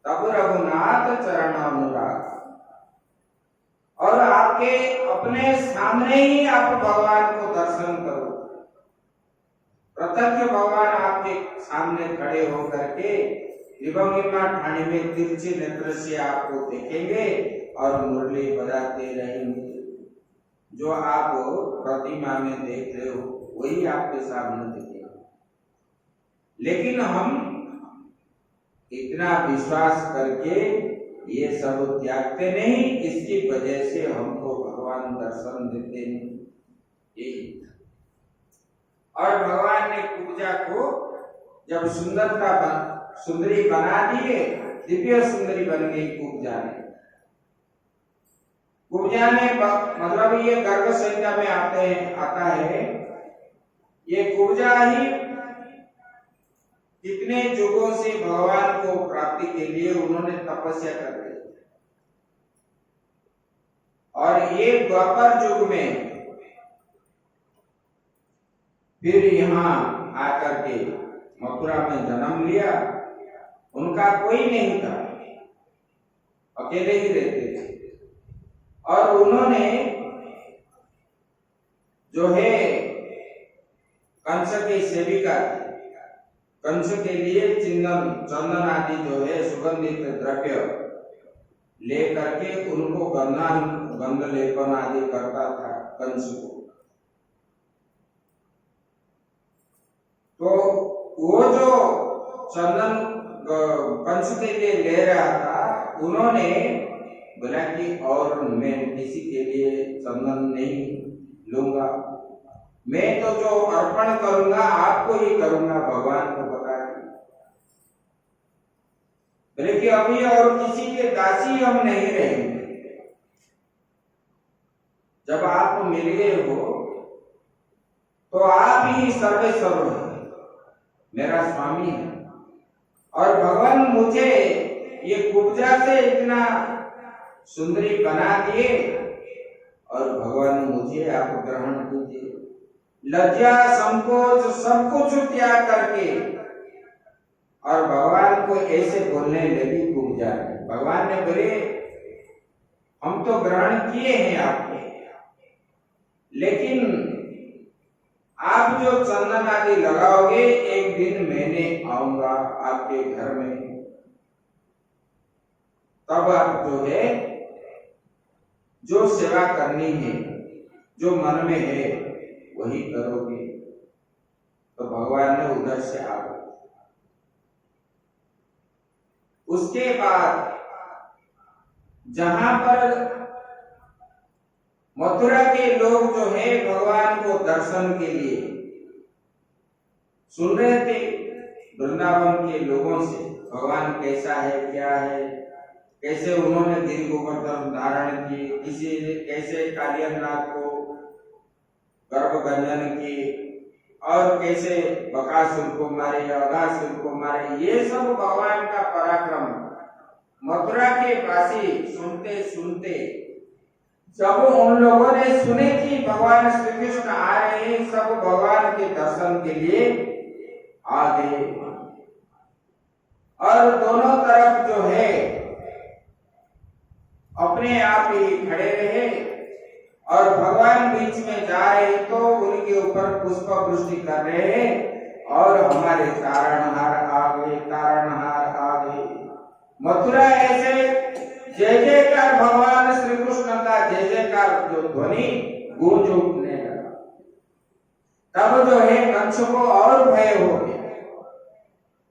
तब रघुनाथ चरण अनुराग, और आपके अपने सामने ही आप भगवान को दर्शन करो। प्रत्यक्ष भगवान आपके सामने खड़े होकर के दिव्यंगिमा ठाणी में तिरछे नेत्र से आपको देखेंगे और मुरली बजाते रहेंगे। जो आप प्रतिमा में देख रहे हो वही आपके सामने दिखेगा। लेकिन हम इतना विश्वास करके ये सब त्यागते नहीं, इसकी वजह से हमको भगवान दर्शन देते नहीं। और भगवान ने पूजा को जब सुंदरी बना दिए, दिव्य सुंदरी बन गई कुब्जा में। कुब्जा में मतलब ये गर्भ संहिता में आता है, ये कुब्जा ही कितने युगों से भगवान को प्राप्ति के लिए उन्होंने तपस्या कर ली, और ये द्वापर युग में फिर यहाँ आकर के मथुरा में जन्म लिया। उनका कोई नहीं था, अकेले ही रहते थे, और उन्होंने जो है कंस की सेविका, कंस के लिए चंदन आदि जो है सुगंधित द्रव्य लेकर के उनको गंध लेपन आदि करता था कंस को। तो वो जो चंदन कंस के लिए ले रहा था, उन्होंने बोला कि और मैं किसी के लिए चंदन नहीं लूंगा, मैं तो जो अर्पण करूंगा आपको ही करूंगा, भगवान को बता दिया। बोले कि अभी और किसी के दासी हम नहीं रहेंगे, जब आप मिल गए हो तो आप ही सर्वेश्वर हैं, मेरा स्वामी है। और भगवान मुझे ये कुब्जा से इतना सुंदरी बना दिए, और भगवान मुझे आप ग्रहण कीजिए। लज्जा संकोच सब कुछ त्याग करके और भगवान को ऐसे बोलने लगी कुब्जा। भगवान ने बोले हम तो ग्रहण किए हैं आपको, लेकिन आप जो चंदन आदि लगाओगे, एक दिन मैंने आऊंगा आपके घर में, तब आप जो है जो सेवा करनी है, जो मन में है वही करोगे। तो भगवान ने उधर से आ गए। उसके बाद जहां पर मथुरा के लोग जो है भगवान को दर्शन के लिए सुन रहे थे, वृंदावन के लोगों से भगवान कैसा है, क्या है, कैसे उन्होंने गिर गोवर्धन धारण की, किसी ने कैसे कालियनाथ को गर्भगंजन की, और कैसे बकासुर को मारे, अघासुर को मारे, ये सब भगवान का पराक्रम मथुरा के वासी सुनते सुनते जब उन लोगों ने सुने कि भगवान श्री कृष्ण आ रहे हैं, सब भगवान के दर्शन के लिए आ गए। और दोनों तरफ जो है अपने आप ही खड़े रहे, और भगवान बीच में जा रहे तो उनके ऊपर पुष्प वृष्टि कर रहे हैं और हमारे तारणहार आ गए। मथुरा ऐसे जय जयकार भगवान श्री कृष्ण का जय जयकार जो ध्वनि गूंज उठने लगा। तब जो है कंस को और भय हो गया,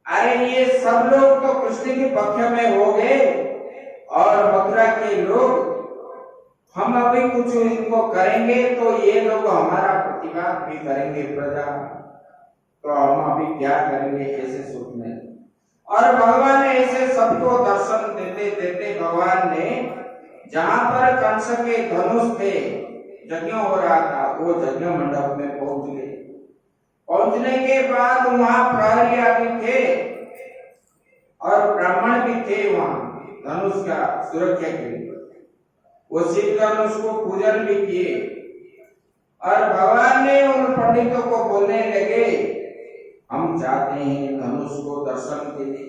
अरे ये सब लोग तो कृष्ण के पक्ष में हो गए और मथुरा के लोग, हम अभी कुछ इनको करेंगे तो ये लोग हमारा प्रतिवाद भी करेंगे प्रजा, तो हम अभी क्या करेंगे ऐसे सोचने। और भगवान ने ऐसे सबको दर्शन देते देते भगवान ने जहां पर कंस के धनुष थे, यज्ञ हो रहा था, वो यज्ञ मंडप में पहुंच गए। पहुंचने के बाद वहां प्रहरी आदि थे और ब्राह्मण भी थे वहां धनुष का सुरक्षा के लिए। वो शिव धनुष को पूजन भी किए और भगवान ने उन पंडितों को बोलने लगे, हम चाहते हैं धनुष को दर्शन के लिए।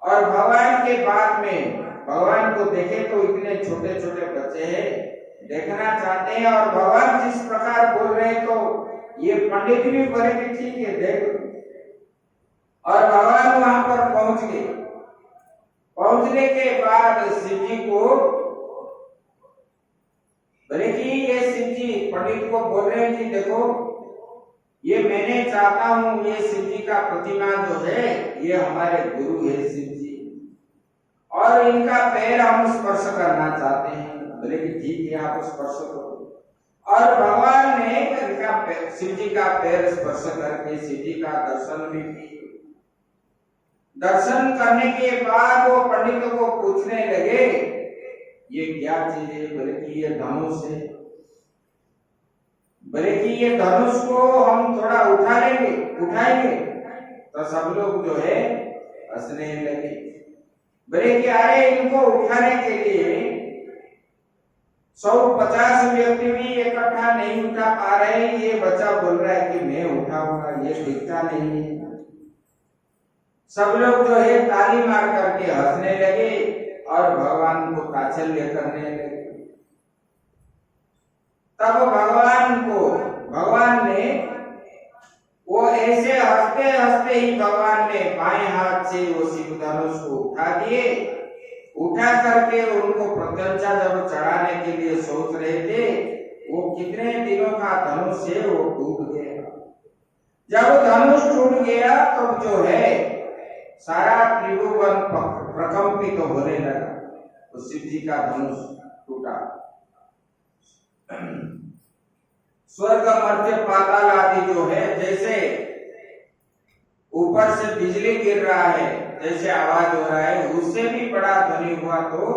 और भगवान के बाद में भगवान को देखे तो इतने छोटे छोटे बच्चे हैं, देखना चाहते हैं। और भगवान जिस प्रकार बोल रहे तो ये पंडित भी बोले कि ठीक है देख। और भगवान वहां पर पहुंच गए। पहुंचने के बाद शिव जी को बोले कि ये शिव जी पंडित को बोल रहे हैं कि देखो ये मैंने चाहता हूं, ये शिव जी का प्रतिमा जो है ये हमारे गुरु है शिव जी, और इनका पैर हम स्पर्श करना चाहते हैं। बोले कि ठीक है आप स्पर्श करो। और भगवान ने इनका शिव जी का पैर स्पर्श करके शिव जी का दर्शन भी किया। दर्शन करने के बाद वो पंडितों को पूछने लगे ये क्या चीज है? बोले कि ये धनुष है। बोले कि ये धनुष को हम थोड़ा उठाएंगे तो सब लोग जो है हंसने लगे। बोले कि अरे इनको उठाने के लिए 150 व्यक्ति भी इकट्ठा नहीं उठा पा रहे। ये बच्चा बोल रहा है कि मैं उठाऊंगा, ये दिखता नहीं है। सब लोग जो है ताली मार करके हंसने लगे और भगवान को ताच्छल्य करने लगे। तब भगवान ने वो ऐसे हंसते हंसते ही भगवान ने बाएं हाथ से वो शिव धनुष को उठा दिए। उठा करके उनको प्रत्यंचा जब चढ़ाने के लिए सोच रहे थे, वो कितने दिनों का धनुष है वो टूट गया। जब धनुष टूट गया तो जो है सारा त्रिभुवन प्रकंपित होने लगा। तो शिव जी का धनुष टूटा। स्वर्ग मर्त्य पाताल आदि जो है, जैसे ऊपर से बिजली गिर रहा है जैसे आवाज हो रहा है, उससे भी बड़ा ध्वनि हुआ तो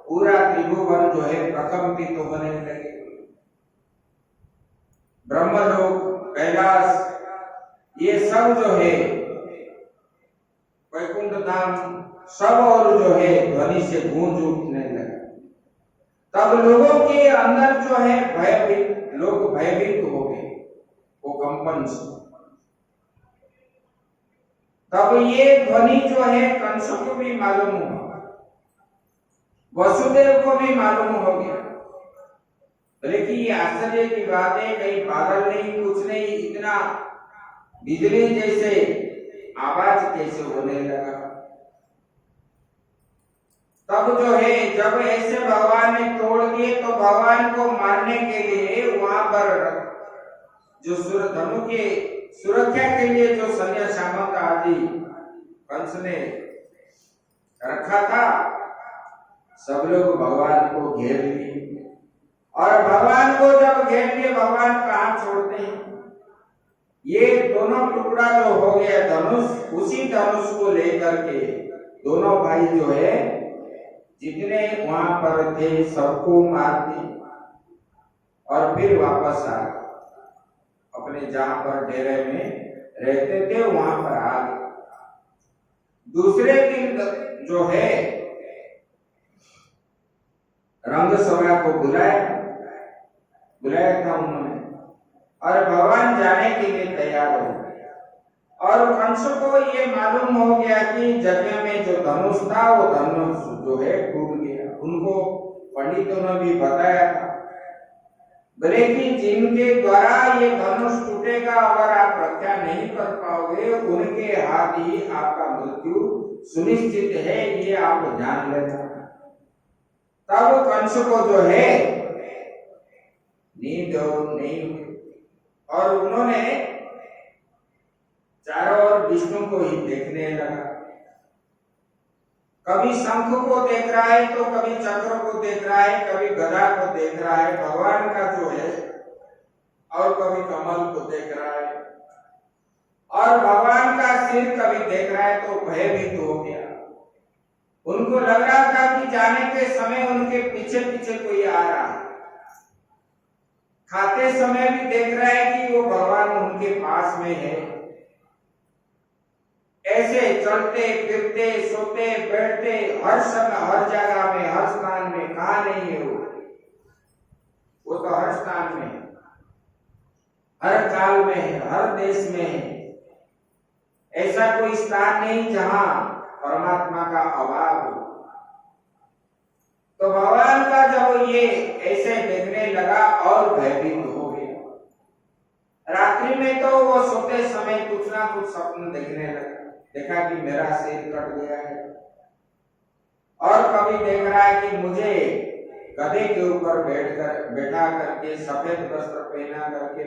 पूरा त्रिभुवन जो है प्रकंपित होने लगे। ब्रह्मलोक, कैलाश, ये सब जो है वैकुंठ धाम सब और जो है ध्वनि से गूंज उठने लगा। तब लोगों के अंदर जो है भयभीत हो गए, वो कंपन से। तब ये ध्वनि जो है कंस को भी मालूम हुआ, वसुदेव को भी मालूम हो गया। लेकिन ये आश्चर्य की बात है, कहीं बादल नहीं, कुछ नहीं, इतना बिजली जैसे आवाज कैसे होने लगा। तब जो है जब ऐसे भगवान ने तोड़ दिए तो भगवान को मारने के लिए वहां पर जो धनु के सुरक्षा के लिए जो सैन्य सामंत आदि कंस ने रखा था, सब लोग भगवान को घेर लिए। और भगवान को जब घेर लिए, भगवान कहाँ छोड़ते हैं? ये दोनों टुकड़ा जो हो गया धनुष, उसी धनुष को लेकर के दोनों भाई जो है जितने वहां पर थे सबको मार दिए और फिर वापस आ गए अपने जहां पर डेरे में रहते थे वहां पर आ गए। दूसरे दिन जो है रंग सभा को बुलाया था उन्होंने, और भगवान जाने के लिए तैयार हो गए। और कंस को ये मालूम हो गया कि यज्ञ में जो धनुष था वो धनुष जो है टूट गया। उनको पंडितों ने भी बताया था। बोले कि जिनके द्वारा ये धनुष टूटेगा अगर आप रक्षा नहीं कर पाओगे उनके हाथ ही आपका मृत्यु सुनिश्चित है, ये आप जान लेना। तब कंस को जो है नींद नहीं हुई और उन्होंने चारों ओर विष्णु को ही देखने लगा। कभी शंख को देख रहा है तो कभी चक्र को देख रहा है, कभी गदा को देख रहा है भगवान का जो है, और कभी कमल को देख रहा है और भगवान का सिर कभी देख रहा है तो भयभीत हो गया। उनको लग रहा था कि जाने के समय उनके पीछे पीछे कोई आ रहा है। खाते समय भी देख रहा है कि वो भगवान उनके पास में है। ऐसे चलते फिरते सोते बैठते हर समय हर जगह में हर स्थान में, कहा नहीं है वो तो हर स्थान में, हर काल में है, हर देश में है। ऐसा कोई स्थान नहीं जहां परमात्मा का अभाव हो। तो भगवान का जब ये ऐसे देखने लगा और भयभीत हो गया। रात्रि में तो वो सोते समय कुछ ना कुछ स्वप्न देखने लगा। देखा कि मेरा सिर कट गया है और कभी देख रहा है कि मुझे गधे के ऊपर बैठा करके सफेद वस्त्र पहना करके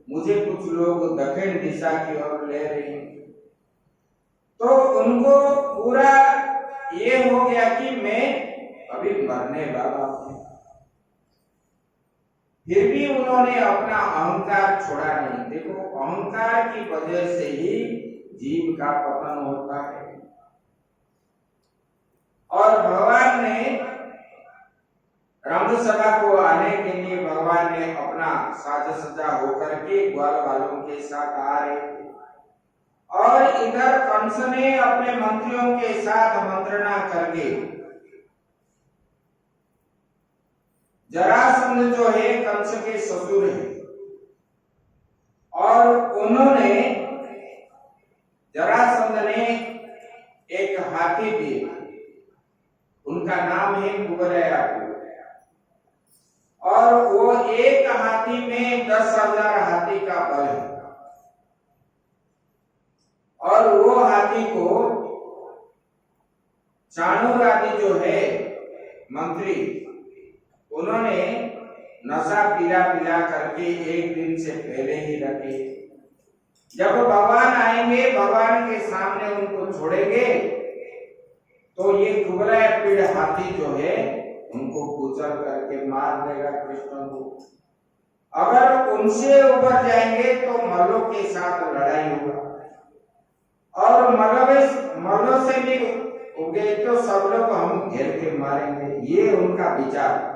मुझे कुछ लोग दक्षिण दिशा की ओर ले रहे हैं। तो उनको पूरा ये हो गया कि मैं अभी मरने वाला हूं। फिर भी उन्होंने अपना अहंकार छोड़ा नहीं। देखो, अहंकार की वजह से ही जीव का पतन होता है। और भगवान ने रंगसभा को आने के लिए भगवान ने अपना साज सज्जा होकर के ग्वाल वालों के साथ आ रहे थे और इधर कंस ने अपने मंत्रियों के साथ मंत्रणा करके जरासंध जो है कंस के ससुर है और उन्होंने जरासंध ने एक हाथी दिए, उनका नाम है कुबलया, और वो एक हाथी में 10,000 हाथी का बल है। और वो हाथी को चाणूर आदि जो है मंत्री, उन्होंने नशा पिला पिला करके एक दिन से पहले ही रखे। जब भगवान आएंगे, भगवान के सामने उनको छोड़ेंगे तो ये कुबला पीड़ हाथी जो है उनको कुचल करके मार देगा कृष्ण को। अगर उनसे ऊपर जाएंगे तो मल्लों के साथ लड़ाई होगा और मल्लों से भी उगे तो सब लोग हम घेर के मारेंगे, ये उनका विचार।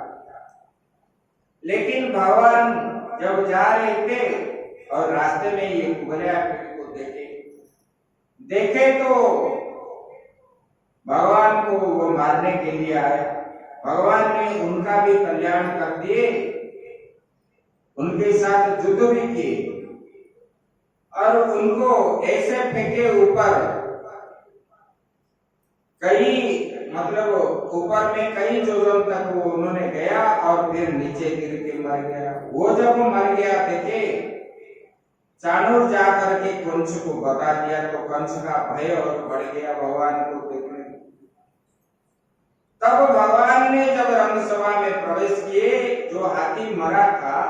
लेकिन भगवान जब जा रहे थे और रास्ते में ये कुबला पीड़ को देखे तो भगवान को वो मारने के लिए आए। भगवान ने उनका भी कल्याण कर दिए, उनके साथ युद्ध भी किए और उनको ऐसे फेंके ऊपर, ऊपर में कई जोजन तक वो उन्होंने गया और फिर नीचे गिर के मर गया। वो जब मर गया देखे, चाणूर जा करके कंस को बता दिया तो कंस का भय और बढ़ गया भगवान को देखने। तब भगवान ने जब रंगसभा में प्रवेश किए, जो हाथी मरा था,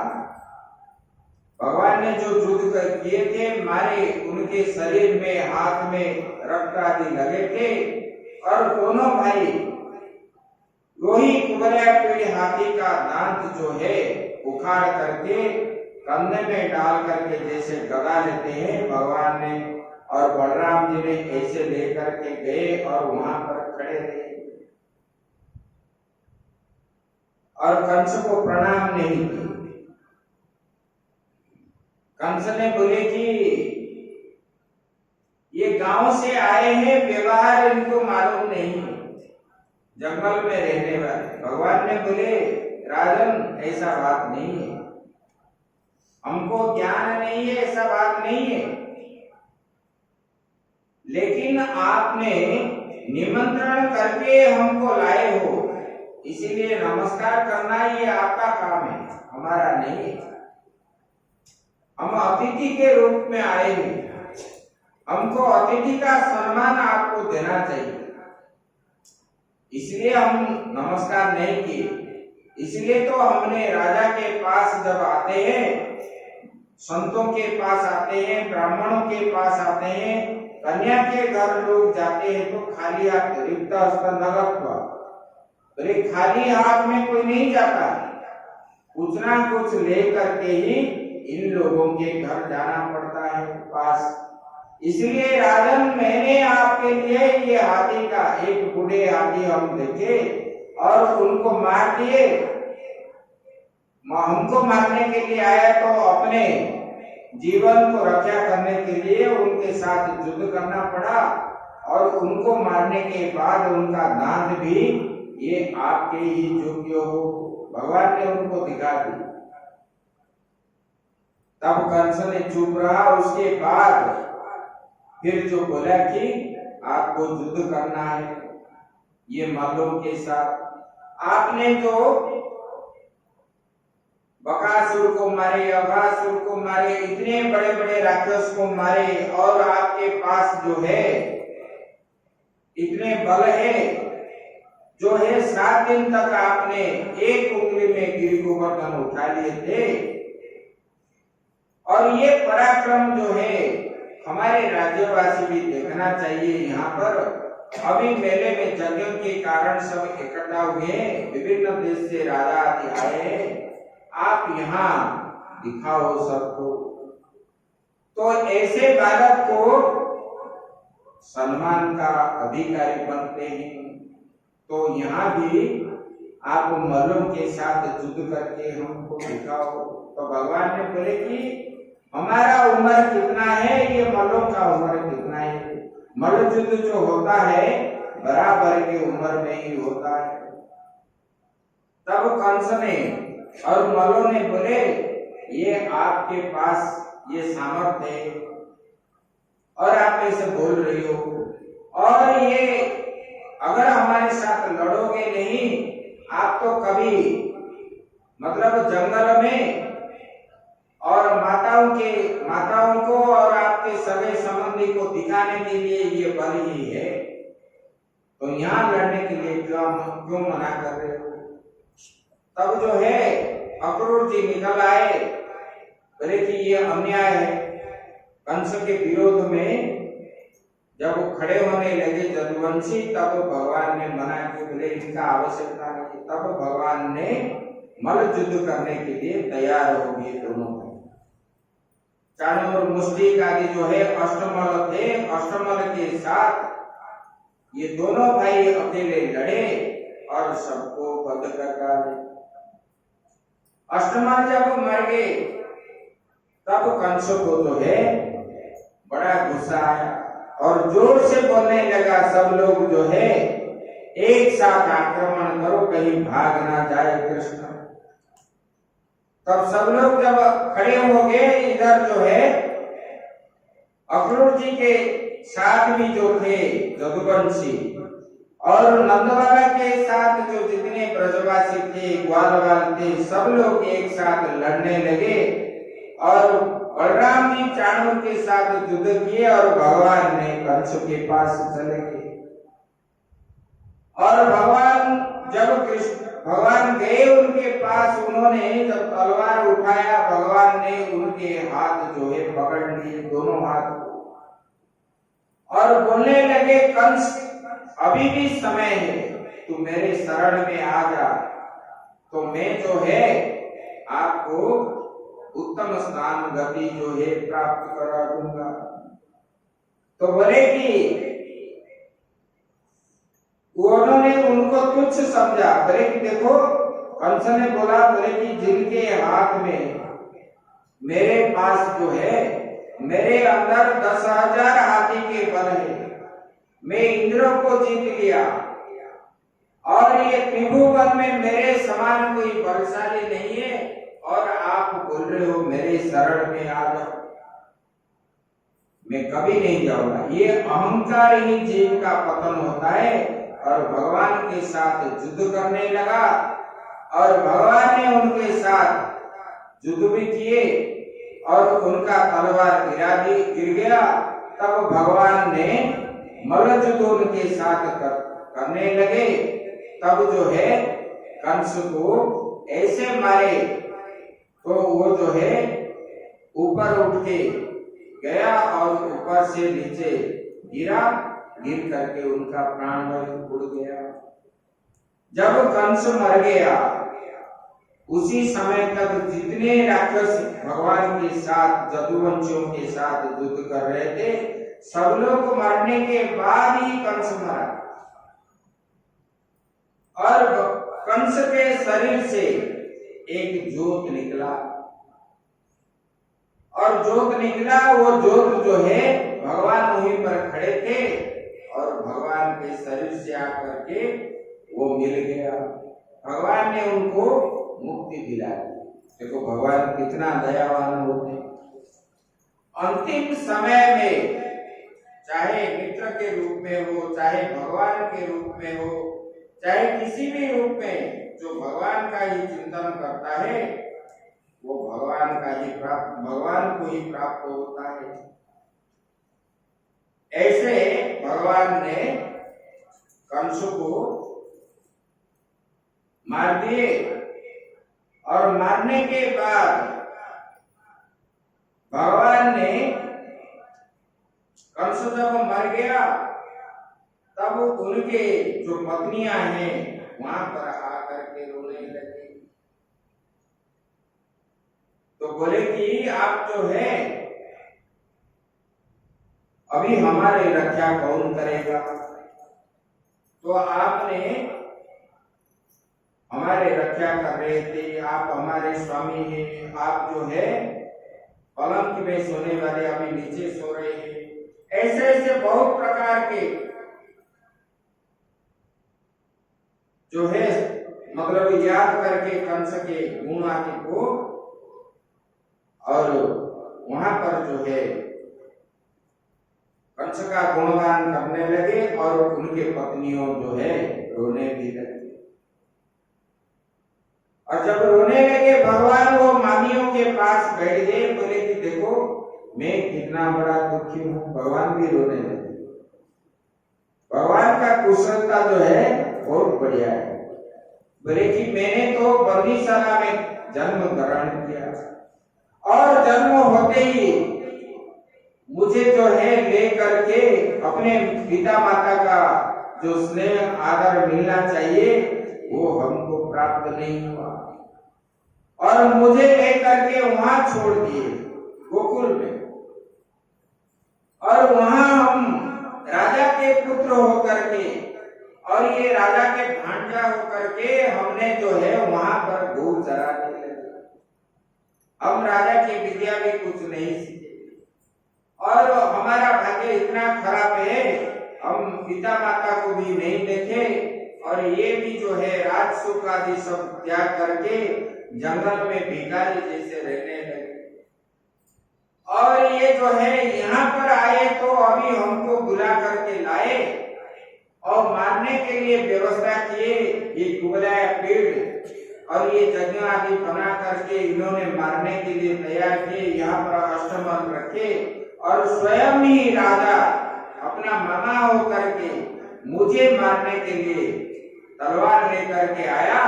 भगवान ने जो युद्ध किए थे मारे, उनके शरीर में हाथ में रक्त आदि लगे थे और दोनों भाई वही कुबला पीड़ हाथी का दांत जो है उखाड़ करके कंधे में डाल करके जैसे गदा लेते हैं भगवान ने और बलराम जी ने ऐसे लेकर के गए और वहां पर खड़े रहे और कंस को प्रणाम नहीं किया। कंस ने बोले कि ये गांव से आए हैं, व्यवहार इनको मालूम नहीं, जंगल में रहने वाले। भगवान ने बोले राजन ऐसा बात नहीं है, हमको ज्ञान नहीं है, ऐसा बात नहीं है, लेकिन आपने निमंत्रण करके हमको लाए हो, इसीलिए नमस्कार करना ये आपका काम है, हमारा नहीं है। हम अतिथि के रूप में आए हैं, हमको अतिथि का सम्मान आपको देना चाहिए। इसलिए हम नमस्कार नहीं किए। इसलिए तो हमने राजा के पास जब आते हैं, संतों के पास आते हैं, ब्राह्मणों के पास आते हैं, कन्या के घर लोग जाते हैं तो खाली हाथ रिक्त हस्त न रखवा। अरे खाली हाथ में कोई नहीं जाता, कुछ ना कुछ लेकर के ही इन लोगों के घर जाना पड़ता है पास। इसलिए राजन, मैंने आपके लिए ये हाथी का एक बूढ़े हाथी हम देखे और उनको मार दिए। हमको मारने के लिए आया तो अपने जीवन को रक्षा करने के लिए उनके साथ युद्ध करना पड़ा, और उनको मारने के बाद उनका दांत भी ये आपके ही योग्य हो, भगवान ने उनको दिखा दी। तब कंस ने चुप रहा। उसके बाद फिर जो बोला कि आपको युद्ध करना है ये मल्लों के साथ। आपने जो बकासुर को मारे, अघासुर को मारे, इतने बड़े बड़े राक्षस को मारे, और आपके पास जो है इतने बल है, जो है 7 दिन तक आपने एक उंगली में गिरि गोवर्धन उठा लिए थे। और ये पराक्रम जो है हमारे राज्यवासी भी देखना चाहिए। यहाँ पर अभी मेले में यज्ञों के कारण सब इकट्ठा हुए, विभिन्न देश से राजा आदि आए हैं, आप यहाँ दिखाओ सबको। तो ऐसे बालक को सम्मान का अधिकारी बनते हैं। तो यहाँ भी आप मल्लों के साथ युद्ध करके हमको दिखाओ। तो भगवान ने बोले कि हमारा उम्र कितना है, ये मल्लों का उम्र कितना है। मल्ल युद्ध जो होता है बराबर की उम्र में ही होता है। तब कंस ने और मल्लों ने बोले, ये आपके पास ये सामर्थ्य है और आप ऐसे बोल रही हो, और ये अगर हमारे साथ लड़ोगे नहीं, आप तो कभी मतलब जंगल में और माताओं को और आपके सगे संबंधी को दिखाने के लिए ये बल ही है, तो यहाँ लड़ने के लिए क्यों मना कर रहे हो। तब जो है अक्रूर जी निकल आए, बोले कि ये अन्याय है। कंस के विरोध में जब वो खड़े होने लगे यदुवंशी, तब भगवान ने मना किया, बोले इनका आवश्यकता नहीं। तब भगवान ने मल्ल युद्ध करने के लिए तैयार हो गए दोनों भाई। चाणूर मुष्टिक आदि जो है अष्टमल थे, अष्टमल के साथ ये दोनों भाई अकेले लड़े और सबको वध कर डाले। अष्टमल जब मर गए तब कंस को जो है बड़ा गुस्सा आया और जोर से बोलने लगा, सब लोग जो है एक साथ आक्रमण करो, कहीं भाग ना जाए कृष्ण। तब सब लोग जब खड़े हो गए, इधर जो है अक्रूर जी के साथ भी जो थे यदुवंशी और नंदबाबा के साथ जो जितने ब्रजवासी थे, ग्वालवाल थे, सब लोग एक साथ लड़ने लगे और बलराम जी चाणूर के साथ युद्ध किए और भगवान ने कंस के पास चले गए। और भगवान गए उनके पास, उन्होंने जब तलवार उठाया, भगवान ने उनके हाथ जो है पकड़ लिए, दोनों हाथ, और बोलने लगे, कंस अभी भी समय है, तू मेरे शरण में आ जा, तो मैं जो है आपको उत्तम स्थान गति जो है प्राप्त करा दूंगा। तो बोले कि उन्होंने उनको तुच्छ समझा। बोले कि देखो, कंस ने बोला, बोले कि जिनके हाथ में मेरे पास जो है, मेरे अंदर 10,000 हाथी के बल है, मैं इंद्र को जीत लिया, और ये त्रिभुवन में मेरे समान कोई बलशाली नहीं है, और आप बोल रहे हो मेरे शरण में आ जाओ, मैं कभी नहीं जाऊंगा। ये अहंकार ही जीव का पतन होता है। और भगवान के साथ युद्ध करने लगा और भगवान ने उनके साथ युद्ध भी किए और उनका तलवार गिर गया। तब भगवान ने मल्ल युद्ध उनके साथ करने लगे। तब जो है कंस को ऐसे मारे तो वो जो है ऊपर उठ के गया और ऊपर से नीचे गिरा। गिर करके उनका प्राण उड़ गया। जब कंस मर गया उसी समय तक जितने राक्षस भगवान के साथ जदुवंशियों के साथ युद्ध कर रहे थे सब लोग मरने के बाद ही कंस मरा। और कंस के शरीर से एक ज्योत निकला और ज्योत निकला। वो ज्योत जो है भगवान वहीं पर खड़े थे और भगवान के शरीर से आकर के वो मिल गया। भगवान ने उनको मुक्ति दिला दी। देखो भगवान कितना दयावान होते हैं। अंतिम समय में चाहे मित्र के रूप में हो, चाहे भगवान के रूप में हो, चाहे किसी भी रूप में जो भगवान का ही चिंतन करता है वो भगवान को ही प्राप्त होता है। ऐसे भगवान ने कंस को मार दिए और मारने के बाद भगवान ने कंस जब मर गया तब उनके जो पत्नियां हैं वहां पर आकर के रोने लगी। तो बोले कि आप जो है अभी हमारी रक्षा कौन करेगा? तो आपने हमारे रक्षा कर रहे थे, आप हमारे स्वामी हैं, आप जो है पलंग में सोने वाले अभी नीचे सो रहे हैं। ऐसे ऐसे बहुत प्रकार के जो है मतलब याद करके कंस के गुण आदि को और वहां पर जो है कंस का गुणगान करने लगे और उनके पत्नियों जो है रोने भी लगे। और जब रोने लगे भगवान वो मामियों के पास बैठ गए। बोले कि देखो मैं कितना बड़ा दुखी हूँ। भगवान भी रोने लगे। भगवान का कुशलता जो है बहुत बढ़िया है। बोले कि मैंने तो बंदीशाला में जन्म ग्रहण किया और जन्म होते ही मुझे जो है ले करके अपने पिता माता का जो स्नेह आदर मिलना चाहिए वो हमको प्राप्त नहीं हुआ और मुझे लेकर के वहां छोड़ दिए गोकुल में। और वहां हम राजा के पुत्र होकर के और ये राजा के भांजा होकर के हमने जो है वहां पर गौ चराने लगे। हम राजा की विद्या भी कुछ नहीं सीखे और हमारा भाग्य इतना खराब है हम पिता माता को भी नहीं देखे और ये भी जो है राज सुख आदि सब त्याग करके जंगल में भिखारी जैसे रहने लगे। और ये जो है यहाँ पर आए तो अभी हमको बुला करके लाए और मारने के लिए व्यवस्था किए। ये कुबलाया पेड़ और ये जगह आदि बना करके इन्होंने मारने के लिए तैयार किए। यहाँ पर अष्टमल रखे और स्वयं ही राजा अपना मामा होकर के मुझे मारने के लिए तलवार लेकर के आया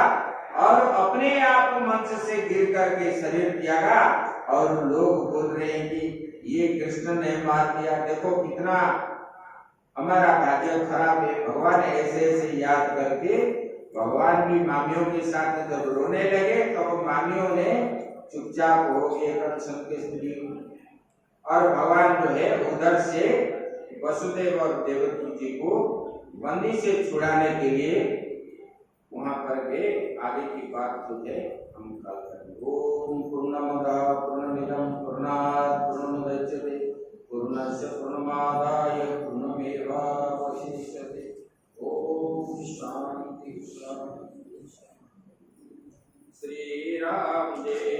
और अपने आप मंच से गिर करके शरीर त्यागा। और लोग बोल रहे हैं कि ये कृष्ण ने मार दिया। देखो कितना हमारा भाग्य खराब है। भगवान ऐसे ऐसे याद करके भगवान भी मामियों के साथ जब रोने लगे तो मामियों ने चुपचाप हो गए कंस के स्त्री और भगवान जो है उधर से वसुदेव और देवकी जी को बंदी से छुड़ाने के लिए वहां पर गए। आगे की बात जो है हम कल करेंगे। ओम पूर्णमदः पूर्णमिदं पूर्णात् पूर्णमुदच्यते पूर्णस्य पूर्णमादाय पूर्णमेवावशिष्यते। ओम शांति शांति। श्री राम जय